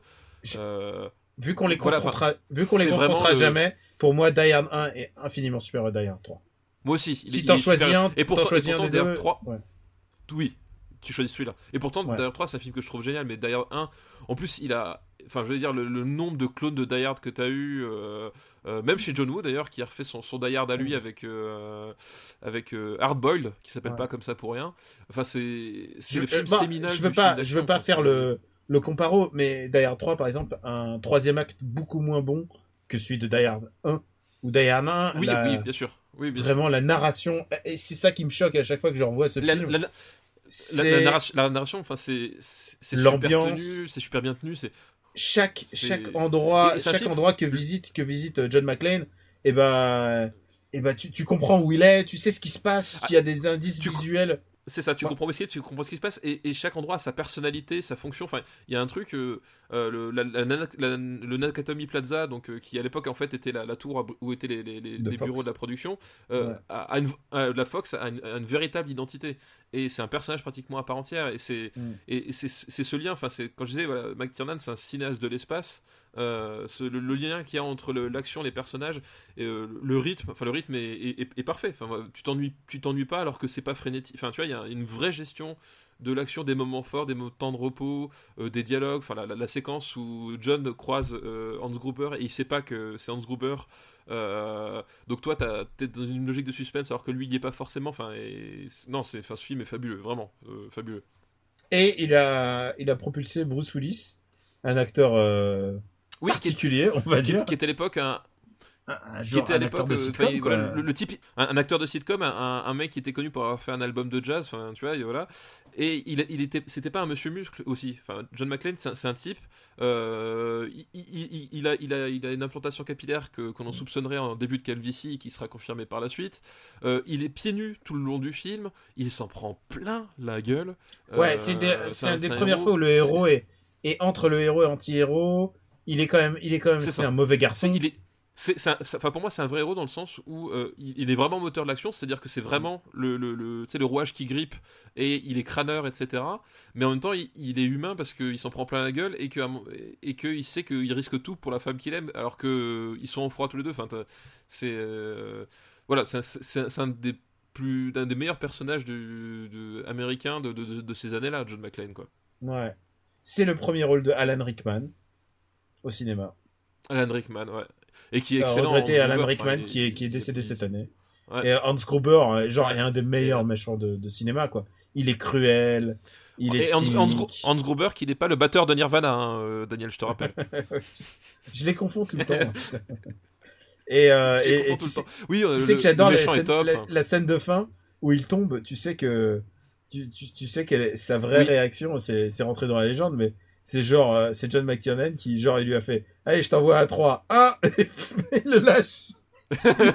Vu qu'on les Voilà, confrontera, c'est vraiment le- jamais, pour moi, Die Hard 1 est infiniment supérieur à Die Hard 3. Moi aussi. Si t'en choisis super. un, Et pourtant, t'en choisis un des Die Hard deux, 3, ouais. oui, tu choisis celui-là. Et pourtant, Ouais. Die Hard 3, c'est un film que je trouve génial, mais Die Hard 1, en plus, il a. Enfin, je veux dire, le nombre de clones de Die Hard que t'as eu, même chez John Woo d'ailleurs, qui a refait son Die Hard à lui avec Hard Boiled, qui s'appelle Ouais. pas comme ça pour rien. Enfin, c'est le film bah, séminal. je du veux film pas d'action, enfin, faire c'est- le comparo, mais Die Hard 3, par exemple, un troisième acte beaucoup moins bon que celui de Die Hard 1. Ou Die Hard 1, Oui, oui, bien sûr. Oui, bien sûr. vraiment la narration, et c'est ça qui me choque à chaque fois que je revois ce film. C'est La narration, enfin, c'est super l'ambiance. tenu, c'est super bien tenu, c'est chaque c'est- endroit, et c'est un chaque film- endroit que visite John McClane, et ben tu comprends où il est, tu sais ce qui se passe, il y a des indices visuels. C'est ça, tu Ouais. comprends ce qui se passe, et chaque endroit a sa personnalité, sa fonction. Enfin, il y a un truc, le Nakatomi Plaza, donc, qui à l'époque en fait était la tour où étaient les Fox. bureaux de la production, Ouais. la Fox a une véritable identité. Et c'est un personnage pratiquement à part entière. Et c'est ce lien, enfin, quand je disais, voilà, McTiernan, c'est un cinéaste de l'espace. Le lien qu'il y a entre l'action, les personnages, et, le rythme est parfait. Enfin, tu t'ennuies pas alors que c'est pas frénétique. Enfin, tu vois, il y a une vraie gestion de l'action, des moments forts, des temps de repos, des dialogues. Enfin, la séquence où John croise Hans Gruber et il sait pas que c'est Hans Gruber. Donc toi, t'es dans une logique de suspense alors que lui, il y est pas forcément. Non, ce film est fabuleux, vraiment fabuleux. Et il a propulsé Bruce Willis, un acteur Oui, particulier, on va dire. qui était à l'époque Genre était à un acteur l'époque de sitcom, quoi. le type, un acteur de sitcom, un mec qui était connu pour avoir fait un album de jazz, enfin tu vois, et voilà. Et c'était pas un monsieur muscle aussi. Enfin, John McClane, c'est un type. Il a une implantation capillaire qu'on en soupçonnerait en début de calvitie, qui sera confirmée par la suite. Il est pieds nus tout le long du film. Il s'en prend plein la gueule. Ouais, c'est une des premières fois où le héros est entre le héros et anti-héros. Il est quand même, c'est un mauvais garçon. Pour moi, c'est un vrai héros dans le sens où il est vraiment moteur de l'action, c'est-à-dire que c'est vraiment le rouage qui grippe et il est crâneur, etc. Mais en même temps, il est humain parce qu'il s'en prend plein la gueule et qu'il sait qu'il risque tout pour la femme qu'il aime, alors qu'ils sont en froid tous les deux. Enfin, voilà, c'est un des meilleurs personnages américains de ces années-là, John McClane, quoi. Ouais. C'est le premier rôle de Alan Rickman au cinéma. Alan Rickman, ouais. Et qui est excellent. Regretter Hans Alan Gruber, Rickman enfin, qui est décédé cette année. Ouais. Et Hans Gruber, genre, Ouais. est un des meilleurs méchants de cinéma, quoi. Il est cruel, il est Et cynique. Hans Gruber, qui n'est pas le batteur de Nirvana, hein, Daniel, je te rappelle. Je les confonds tout le temps. Et tu sais, Oui, tu sais que j'adore le méchant est top. la scène de fin où il tombe. Tu sais que sa vraie Oui. réaction, c'est rentré dans la légende, mais c'est genre, c'est John McTiernan qui, genre, il lui a fait, allez, je t'envoie à 3, 1, et il le lâche.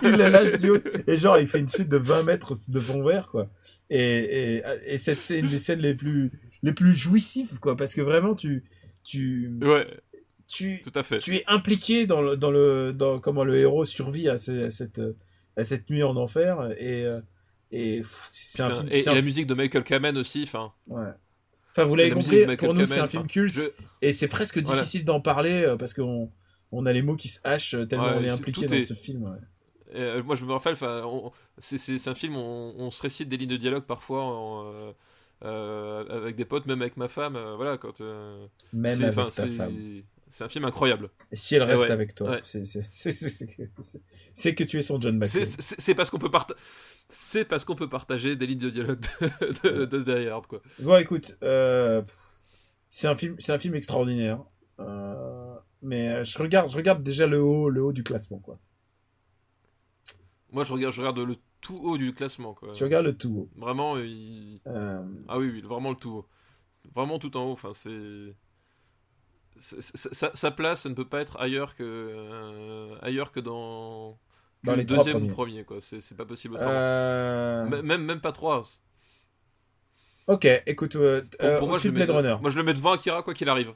Il le lâche du haut, et genre, il fait une chute de 20 mètres de fond vert, quoi. Et c'est une des scènes les plus jouissives, quoi, parce que vraiment, Ouais, tu tout à fait. es impliqué dans comment le héros survit à cette nuit en enfer, et c'est un film. Et la musique de Michael Kamen aussi, enfin. Ouais. Enfin, vous l'avez La musique compris, de Michael pour nous, Kamen, c'est un film culte, et c'est presque Voilà. difficile d'en parler, parce qu'on a les mots qui se hachent tellement Ouais, on est c'est- impliqué tout dans est- ce film. Ouais. Moi, je me rappelle, c'est un film où on se récite des lignes de dialogue parfois avec des potes, même avec ma femme. Voilà, quand. Même c'est, avec enfin, ta femme. C'est un film incroyable. Et si elle reste Ouais. avec toi, Ouais. c'est que tu es son John McClane. C'est parce qu'on peut partager des lignes de dialogue de Die Hard, quoi. Bon, écoute, c'est un film extraordinaire. Mais je regarde déjà le haut du classement, quoi. Moi, je regarde le tout haut du classement, quoi. Tu regardes le tout haut. Vraiment, Euh, ah oui, vraiment le tout haut. Vraiment tout en haut. Enfin, sa place ne peut pas être ailleurs que dans Dans le les trois deuxième ou premiers. premier, quoi. C'est pas possible autrement. Même pas 3. Ok, écoute, Pour moi, au-dessus de Blade Runner. moi, je le mets devant Akira, quoi qu'il arrive.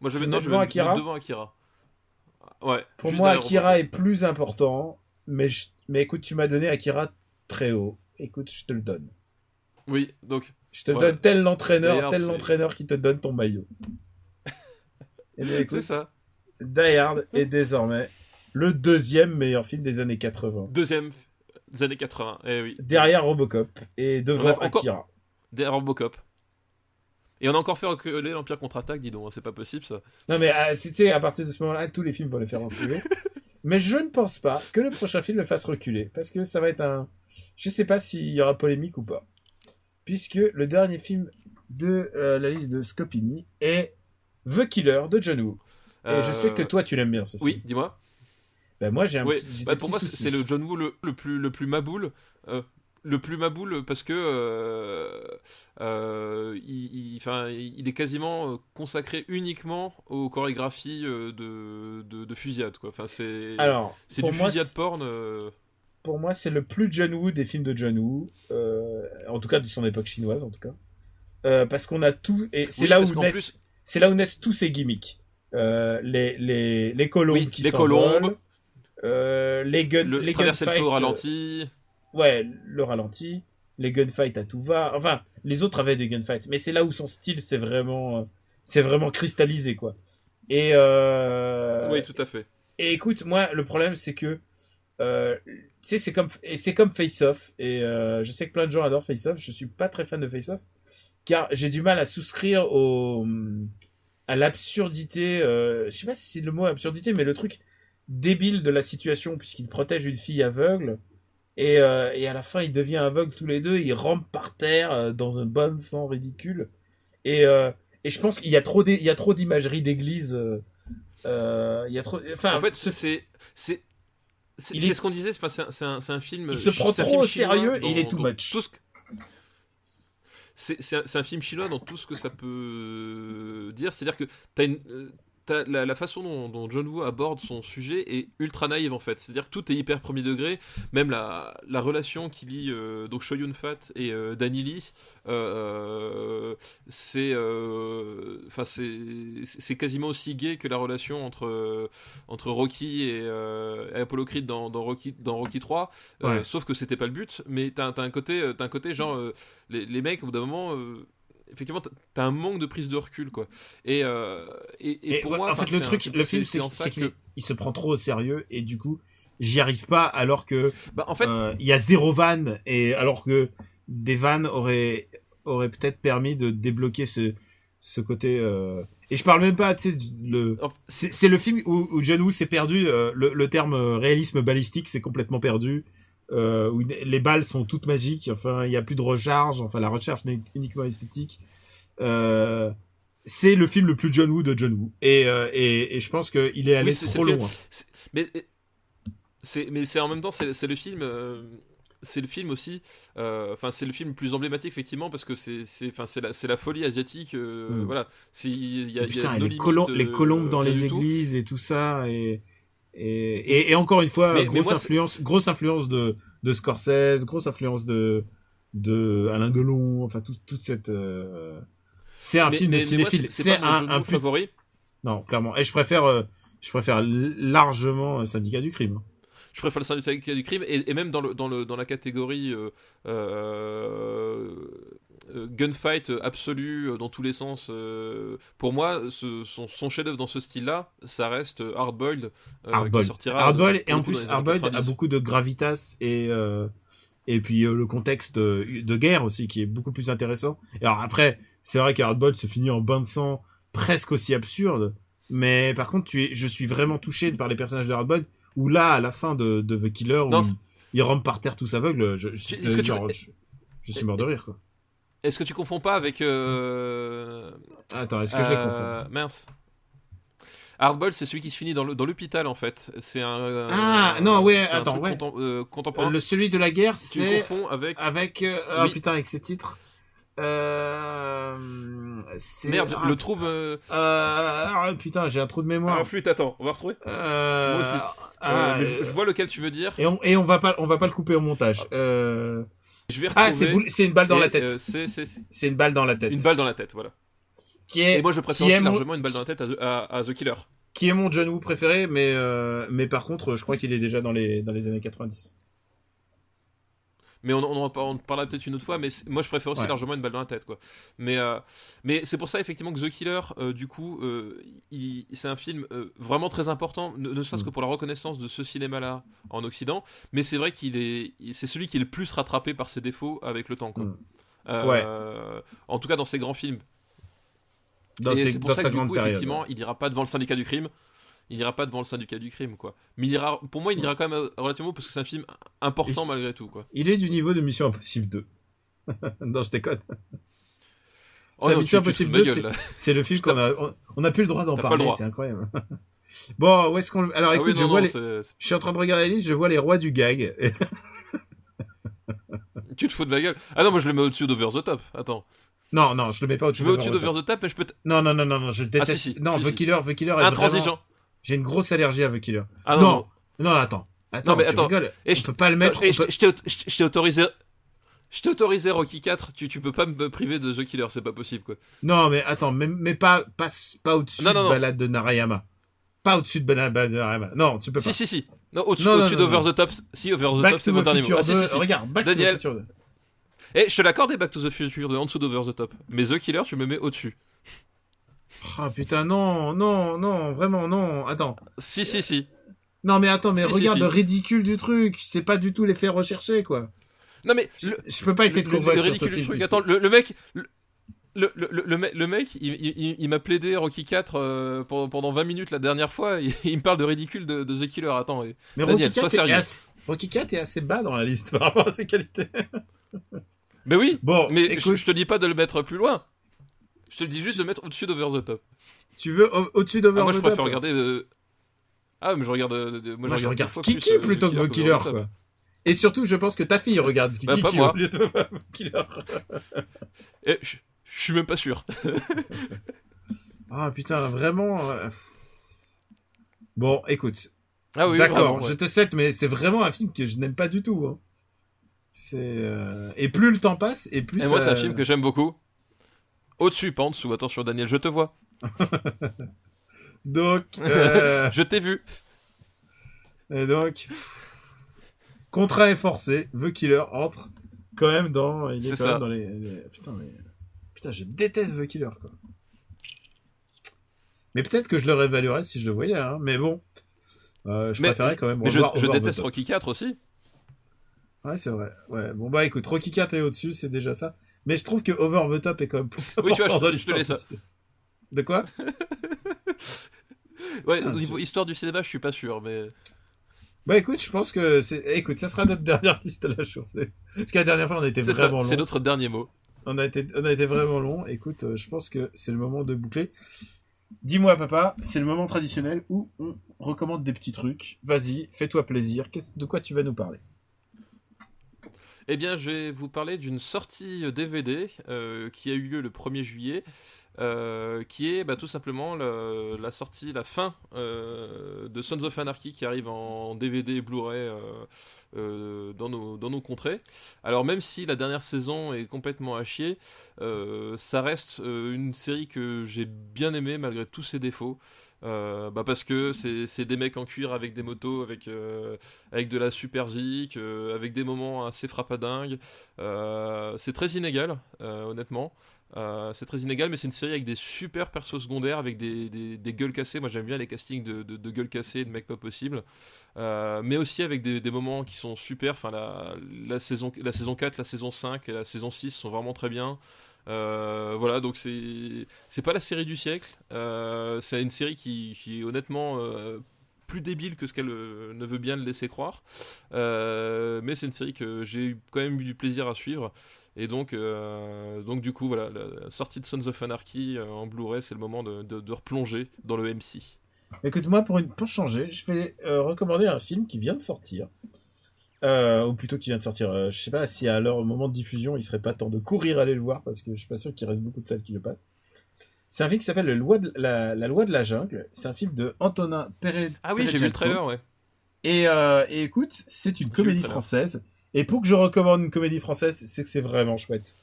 Moi, je Tu vais le mets devant Akira devant Akira. Ouais. Pour juste moi, derrière Akira est plus important, mais écoute, tu m'as donné Akira très haut. Écoute, je te le donne. Oui, donc. Je te Ouais. donne tel l'entraîneur Die Hard, qui te donne ton maillot. Eh bien, écoute, C'est ça. Die Hard est désormais le deuxième meilleur film des années 80. Deuxième des années 80. Eh oui. Derrière Robocop et devant On a encore- Akira. Derrière Robocop. Et on a encore fait reculer l'Empire contre-attaque, dis donc. C'est pas possible, ça. Non mais tu sais, à partir de ce moment-là, tous les films vont les faire reculer. Mais je ne pense pas que le prochain film le fasse reculer. Parce que ça va être un... Je sais pas s'il y aura polémique ou pas. Puisque le dernier film de la liste de Scopini est The Killer de John Woo. Et je sais que toi, tu l'aimes bien, ce film. Oui, dis-moi. Ben moi, j'ai Oui, j'ai bah, des pour petits moi, soucis. c'est le John Woo le plus maboule. Le plus maboule parce que il est quasiment consacré uniquement aux chorégraphies de fusillade, quoi. Enfin, Alors, c'est pour du moi, fusillade porn. pour moi, c'est le plus John Woo des films de John Woo. En tout cas, de son époque chinoise, en tout cas. Parce qu'on a tout... Et c'est Oui, là parce où qu'en naissent... plus- C'est là où naissent tous ces gimmicks. Les colombes Oui, qui les s'envolent, colombes, les traverser le feu au gunfights, ralenti. ouais, le ralenti, les gunfights à tout va. Enfin, les autres avaient des gunfights, mais c'est là où son style c'est vraiment cristallisé, quoi. Et Oui, tout à fait. et écoute, moi le problème c'est que tu sais, c'est comme Face Off, et je sais que plein de gens adorent Face Off. Je suis pas très fan de Face Off car j'ai du mal à souscrire à l'absurdité, je sais pas si c'est le mot absurdité, mais le truc débile de la situation, puisqu'il protège une fille aveugle, et à la fin il devient aveugle tous les deux, ils rampent par terre dans un bain de sang ridicule, et je pense qu'il y a trop d'imagerie d'église, il y a trop, enfin, En fait, il c'est est- ce qu'on disait. Enfin, c'est un film. il se prend c'est un trop film au chinois sérieux et il est dans- too dans much. tout ce que- c'est un film chinois dans tout ce que ça peut dire. C'est-à-dire que t'as la façon dont John Woo aborde son sujet est ultra naïve, en fait. C'est-à-dire que tout est hyper premier degré. Même la relation qui lie donc Chow Yun-fat et Danny Lee, c'est quasiment aussi gay que la relation entre Rocky et Apollo Creed dans Rocky 3. Ouais. Sauf que c'était pas le but. Mais t'as un côté genre les mecs au bout d'un moment. Effectivement, t'as un manque de prise de recul, quoi. Et pour ouais, moi, en fait, le truc, le film, c'est en ça qu'il se prend trop au sérieux, et du coup, j'y arrive pas, alors que bah, en fait, il y a zéro vanne, et alors que des vannes auraient peut-être permis de débloquer ce côté. Et je parle même pas, tu sais, c'est le film où John Woo s'est perdu. Le terme réalisme balistique, c'est complètement perdu. Où les balles sont toutes magiques, enfin il y a plus de recharge, enfin la recharge n'est uniquement esthétique. C'est le film le plus John Woo de John Woo, et je pense qu'il est allé oui, trop loin. mais c'est en même temps c'est le film c'est le film aussi, enfin c'est le film le plus emblématique effectivement parce que c'est la folie asiatique, voilà. Il y a putain, nos les, limites, les colombes dans rien les du tout. églises et tout ça et encore une fois, Mais grosse influence de Scorsese, grosse influence de Alain Delon, enfin toute cette. C'est un film de cinéphile. C'est pas mon favori. Non, clairement. Et je préfère largement Syndicat du crime. Je préfère le Syndicat du crime et même dans la catégorie gunfight absolu dans tous les sens. Pour moi, son chef-d'œuvre dans ce style-là, ça reste Hard-Boiled, qui sortira. Hard-Boiled et en plus Hard-Boiled a beaucoup de gravitas et puis le contexte de guerre aussi qui est beaucoup plus intéressant. Et alors après, c'est vrai qu'Hard-Boiled se finit en bain de sang presque aussi absurde, mais par contre je suis vraiment touché par les personnages de Hard-Boiled où là à la fin de The Killer où il rampe par terre tous aveugles, je suis mort de rire quoi. Est-ce que tu confonds pas avec Attends, est-ce que je les confonds? Mince. Hard-Boiled, c'est celui qui se finit dans l'hôpital en fait. C'est un. Non, ouais, c'est attends, un truc contemporain. Celui de la guerre, c'est. Tu confonds avec. Oui. Putain, avec ses titres. C'est... Merde, le trouble. Putain, j'ai un trou de mémoire. Flûte, attends, on va retrouver. Moi aussi. Je vois lequel tu veux dire. Et on va pas le couper au montage. Je vais retrouver. C'est une balle dans la tête. C'est une balle dans la tête. Une balle dans la tête, voilà. Et moi je préfère aussi largement une balle dans la tête à The Killer. Qui est mon John Woo préféré, mais par contre, je crois qu'il est déjà dans les années 90. Mais on en parlera peut-être une autre fois, mais moi je préfère aussi largement une balle dans la tête, quoi. Mais c'est pour ça effectivement que The Killer, du coup, c'est un film vraiment très important, ne serait-ce que pour la reconnaissance de ce cinéma-là en Occident, mais c'est vrai c'est celui qui est le plus rattrapé par ses défauts avec le temps, quoi. En tout cas dans ses grands films. C'est pour ça que du coup, effectivement, il ira pas devant le Syndicat du crime. Il ira pas devant le Syndicat du crime, quoi. Mais pour moi, il ira quand même relativement parce que c'est un film important malgré tout, quoi. Il est du niveau de Mission Impossible 2. Non, je déconne. Mission Impossible 2, c'est le film on a plus le droit d'en parler, c'est incroyable. Bon, où est-ce qu'on... Alors écoute, je suis en train de regarder la liste, je vois les rois du gag. Tu te fous de ma gueule? Ah non, moi je le mets au-dessus d'Over the Top. Attends. Non, je le mets pas au-dessus d'Over the Top, mais je peux. Non, je déteste. Si. The Killer est intransigeant. Vraiment... J'ai une grosse allergie à The Killer. Ah non, attends. Non, mais tu attends. rigoles. On peut pas le mettre. Je t'ai autorisé. Je t'ai autorisé Rocky 4. Tu peux pas me priver de The Killer, c'est pas possible, quoi. Non, mais attends, mais pas au-dessus de Balade de Narayama. Pas au-dessus de Balade de Narayama. Non, tu peux pas. Si. Non, au-dessus d'Over the Top. Si, Over the Top, c'est mon dernier mot. Si. Regarde, Back to the Future 2. Je te l'accorde, Back to the Future 2 en dessous d'Over the Top. Mais The Killer, tu me mets au-dessus. Ah putain, non, vraiment, non, attends. Si. Non, mais attends, regarde le ridicule du truc. C'est pas du tout l'effet recherché, quoi. Non, mais. Je peux pas essayer de convaincre sur ce film. Attends, le mec. Le mec, il m'a plaidé Rocky 4 pendant 20 minutes la dernière fois. Il me parle de ridicule de The Killer. Attends, mais Daniel, sois sérieux. Rocky 4 est assez bas dans la liste par rapport à ses qualités. Mais oui, bon, mais écoute, je te dis pas de le mettre plus loin. Je te dis juste de mettre au-dessus d'Over the Top. Tu veux au-dessus d'Over the Top? Moi, je préfère regarder. Mais je regarde. Moi, je regarde Kiki plutôt que The Killer, quoi. Et surtout, je pense que ta fille regarde Kiki au lieu de The Killer. Et je suis même pas sûr. Ah putain, vraiment. Bon, écoute. Ah oui, d'accord, vraiment, je te cède, mais c'est vraiment un film que je n'aime pas du tout. Hein. Et plus le temps passe, et plus. Et moi, c'est un film que j'aime beaucoup. Au-dessus, pas en dessous. Attention, Daniel, je te vois. Donc. Je t'ai vu. Et donc. Contraint et forcé, The Killer entre quand même dans. Il est quand même dans les... Putain, je déteste The Killer, quoi. Mais peut-être que je le réévaluerais si je le voyais, hein. Mais bon. Je préférais quand même. Mais je déteste Rocky 4 aussi. Ouais, c'est vrai. Ouais. Bon, bah écoute, Rocky 4 est au-dessus, c'est déjà ça. Mais je trouve que Over the Top est quand même plus important dans l'histoire. De quoi? Ouais, au niveau histoire du cinéma, je suis pas sûr, mais. Bah écoute, je pense que écoute, ça sera notre dernière liste de la journée. Parce que la dernière fois, on a été vraiment long. C'est notre dernier mot. On a été vraiment long. Écoute, je pense que c'est le moment de boucler. Dis-moi, papa, c'est le moment traditionnel où on recommande des petits trucs. Vas-y, fais-toi plaisir. De quoi tu vas nous parler? Eh bien, je vais vous parler d'une sortie DVD qui a eu lieu le 1er juillet, qui est tout simplement la sortie, la fin de Sons of Anarchy qui arrive en DVD et Blu-ray dans nos contrées. Alors même si la dernière saison est complètement à chier, ça reste une série que j'ai bien aimée malgré tous ses défauts. Parce que c'est des mecs en cuir avec des motos, avec de la super zik, avec des moments assez frappadingues. C'est très inégal, honnêtement. C'est très inégal, mais c'est une série avec des super persos secondaires, avec des gueules cassées. Moi j'aime bien les castings de gueules cassées, de mecs pas possibles, mais aussi avec des moments qui sont super. Enfin, la saison 4, la saison 5 et la saison 6 sont vraiment très bien. Voilà, donc c'est pas la série du siècle, c'est une série qui est honnêtement plus débile que ce qu'elle ne veut bien le laisser croire, mais c'est une série que j'ai quand même eu du plaisir à suivre, et donc du coup voilà, la sortie de Sons of Anarchy en Blu-ray, c'est le moment de replonger dans le MC. Écoute, moi pour changer, je vais recommander un film qui vient de sortir. Ou plutôt qui vient de sortir. Je sais pas si à leur moment de diffusion, il serait pas temps de courir aller le voir, parce que je suis pas sûr qu'il reste beaucoup de salles qui le passent. C'est un film qui s'appelle La loi de la jungle. C'est un film de Antonin Perret. Ah oui, j'ai vu le trailer, ouais. Et écoute, c'est une comédie française. Et pour que je recommande une comédie française, c'est que c'est vraiment chouette.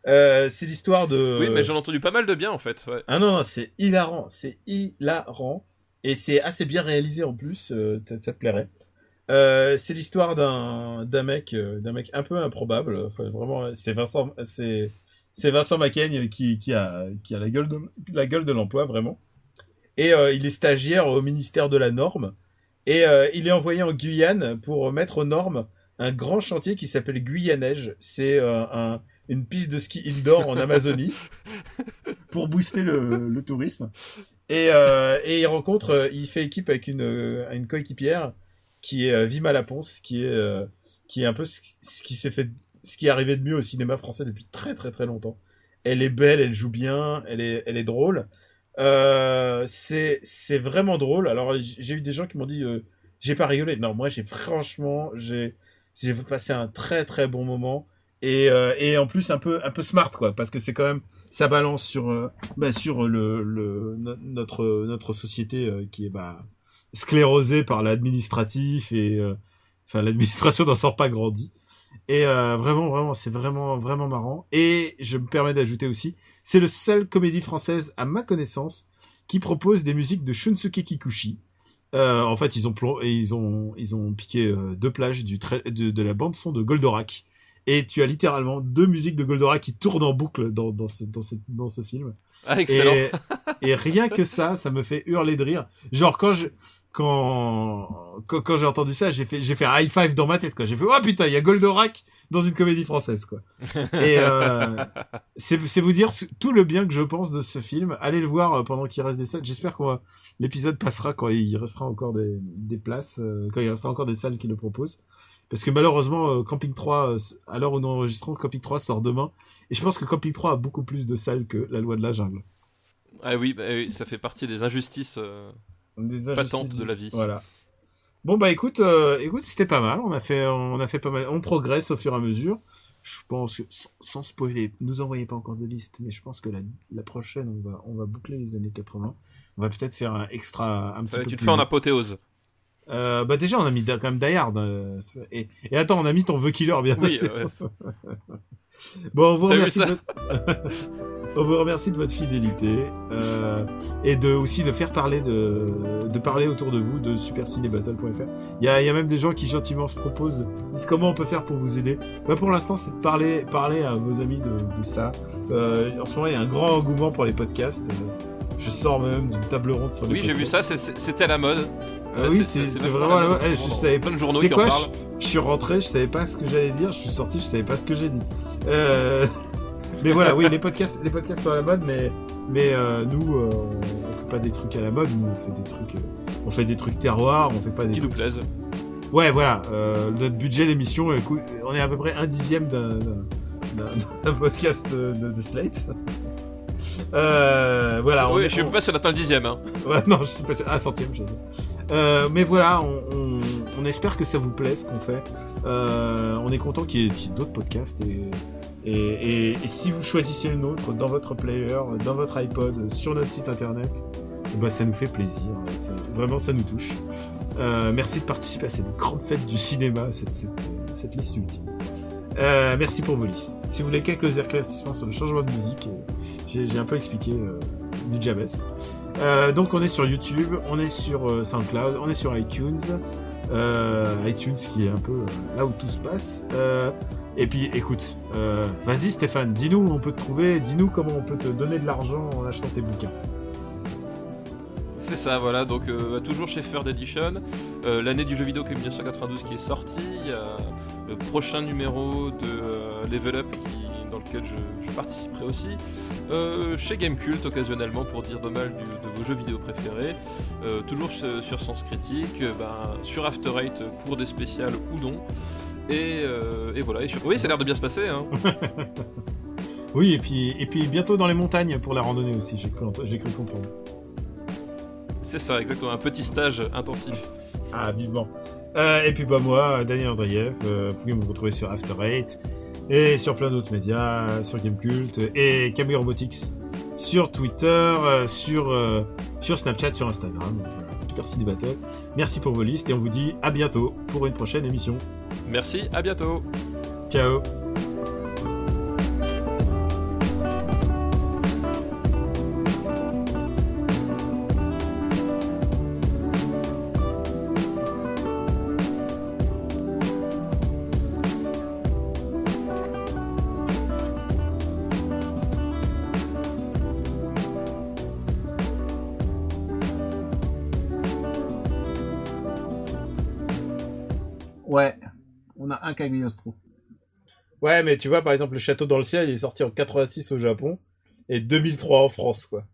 C'est l'histoire de... Oui, mais j'en ai entendu pas mal de bien, en fait. Ouais. Ah non, c'est hilarant. C'est hilarant. Et c'est assez bien réalisé en plus. Ça te plairait. C'est l'histoire d'un mec un peu improbable. Enfin, vraiment, c'est Vincent Macaigne qui a la gueule de l'emploi, vraiment. Et il est stagiaire au ministère de la norme. Et il est envoyé en Guyane pour mettre aux normes un grand chantier qui s'appelle Guyanège. C'est une piste de ski indoor en Amazonie pour booster le tourisme. Et il fait équipe avec une coéquipière qui est Vima Laponce, qui est un peu ce qui est arrivé de mieux au cinéma français depuis très très très longtemps. Elle est belle, elle joue bien, elle est drôle. C'est vraiment drôle. Alors j'ai eu des gens qui m'ont dit j'ai pas rigolé. Non, moi j'ai passé un très très bon moment, et en plus un peu smart, quoi, parce que c'est quand même, ça balance sur notre société qui est sclérosée par l'administratif, et l'administration n'en sort pas grandi. Et vraiment, c'est vraiment marrant. Et je me permets d'ajouter aussi, c'est le seul comédie française à ma connaissance qui propose des musiques de Shunsuke Kikuchi. En fait, ils ont piqué 2 plages de la bande son de Goldorak. Et tu as littéralement 2 musiques de Goldorak qui tournent en boucle dans ce film. Ah, excellent. Et rien que ça me fait hurler de rire. Genre quand j'ai entendu ça, j'ai fait un high five dans ma tête, quoi. J'ai fait oh putain, il y a Goldorak dans une comédie française, quoi. Et c'est vous dire tout le bien que je pense de ce film. Allez le voir pendant qu'il reste des salles. J'espère que l'épisode passera quand il restera encore des places, quand il restera encore des salles qui le proposent. Parce que malheureusement, Camping 3, à l'heure où nous enregistrons, Camping 3 sort demain. Et je pense que Camping 3 a beaucoup plus de salles que La Loi de la Jungle. Ah oui, ça fait partie des injustices patentes de la vie. Voilà. Bon écoute, c'était pas mal. On a fait pas mal. On progresse au fur et à mesure. Je pense que, sans spoiler, nous envoyez pas encore de liste, mais je pense que la prochaine, on va boucler les années 80. On va peut-être faire un extra, un petit peu plus. Tu te fais en apothéose. Déjà, on a mis quand même Die Hard. Et attends, on a mis ton The Killer, bien. Oui, Bon, on vous remercie on vous remercie de votre fidélité, et aussi de faire parler de parler autour de vous de supercinébattle.fr. Il y a même des gens qui gentiment se proposent, disent comment on peut faire pour vous aider. Pour l'instant, c'est de parler à vos amis de ça. En ce moment, il y a un grand engouement pour les podcasts. Je sors même d'une table ronde sur les podcasts. Oui, j'ai vu ça, c'était à la mode. Oui, c'est vraiment à la mode. Je savais plein de journaux qui en parlent. Je suis rentré, je savais pas ce que j'allais dire. Je suis sorti, je savais pas ce que j'ai dit. Mais voilà, oui, les podcasts sont à la mode, mais nous, on fait pas des trucs à la mode. Nous, on fait des trucs terroirs. On fait pas des qui trucs nous plaisent. Ouais, voilà. Notre budget d'émission, on est à peu près 1/10 d'un podcast de Slate. Voilà. Oui, je suis pas sûr d'atteindre le 10e. Hein. Ouais, non, je suis pas sûr. 1/100, j'ai dit. Mais voilà, on espère que ça vous plaît ce qu'on fait. On est content qu'il y ait d'autres podcasts et si vous choisissez le nôtre dans votre player, dans votre iPod, sur notre site internet, bah, ça nous fait plaisir. Vraiment, ça nous touche. Merci de participer à cette grande fête du cinéma, cette liste ultime. Merci pour vos listes. Si vous voulez quelques éclaircissements sur le changement de musique, j'ai un peu expliqué du Jabez. Donc on est sur YouTube, on est sur SoundCloud, on est sur iTunes. iTunes qui est un peu là où tout se passe. Et puis écoute, vas-y Stéphane, dis-nous où on peut te trouver, dis-nous comment on peut te donner de l'argent en achetant tes bouquins. C'est ça, voilà, donc toujours chez Third Edition, l'année du jeu vidéo qui est 1992 qui est sorti, il y a le prochain numéro de Level Up dans lequel je participerai aussi, chez Gamecult occasionnellement pour dire de mal de vos jeux vidéo préférés, toujours sur Sens Critique, sur After Eight pour des spéciales ou non, et voilà, oui ça a l'air de bien se passer hein. Oui, et puis bientôt dans les montagnes pour la randonnée aussi, j'ai cru comprendre. C'est ça, exactement, un petit stage intensif. Ah, vivement. Et puis moi, Daniel Andreev, vous pouvez me retrouver sur After Eight et sur plein d'autres médias, sur Gamecult et Camille Robotics sur Twitter, sur Snapchat, sur Instagram. Super Ciné Battle. Merci pour vos listes et on vous dit à bientôt pour une prochaine émission. Merci, à bientôt. Ciao. Ouais, on a un Cagliostro. Ouais, mais tu vois, par exemple, le Château dans le ciel, il est sorti en 86 au Japon et 2003 en France, quoi.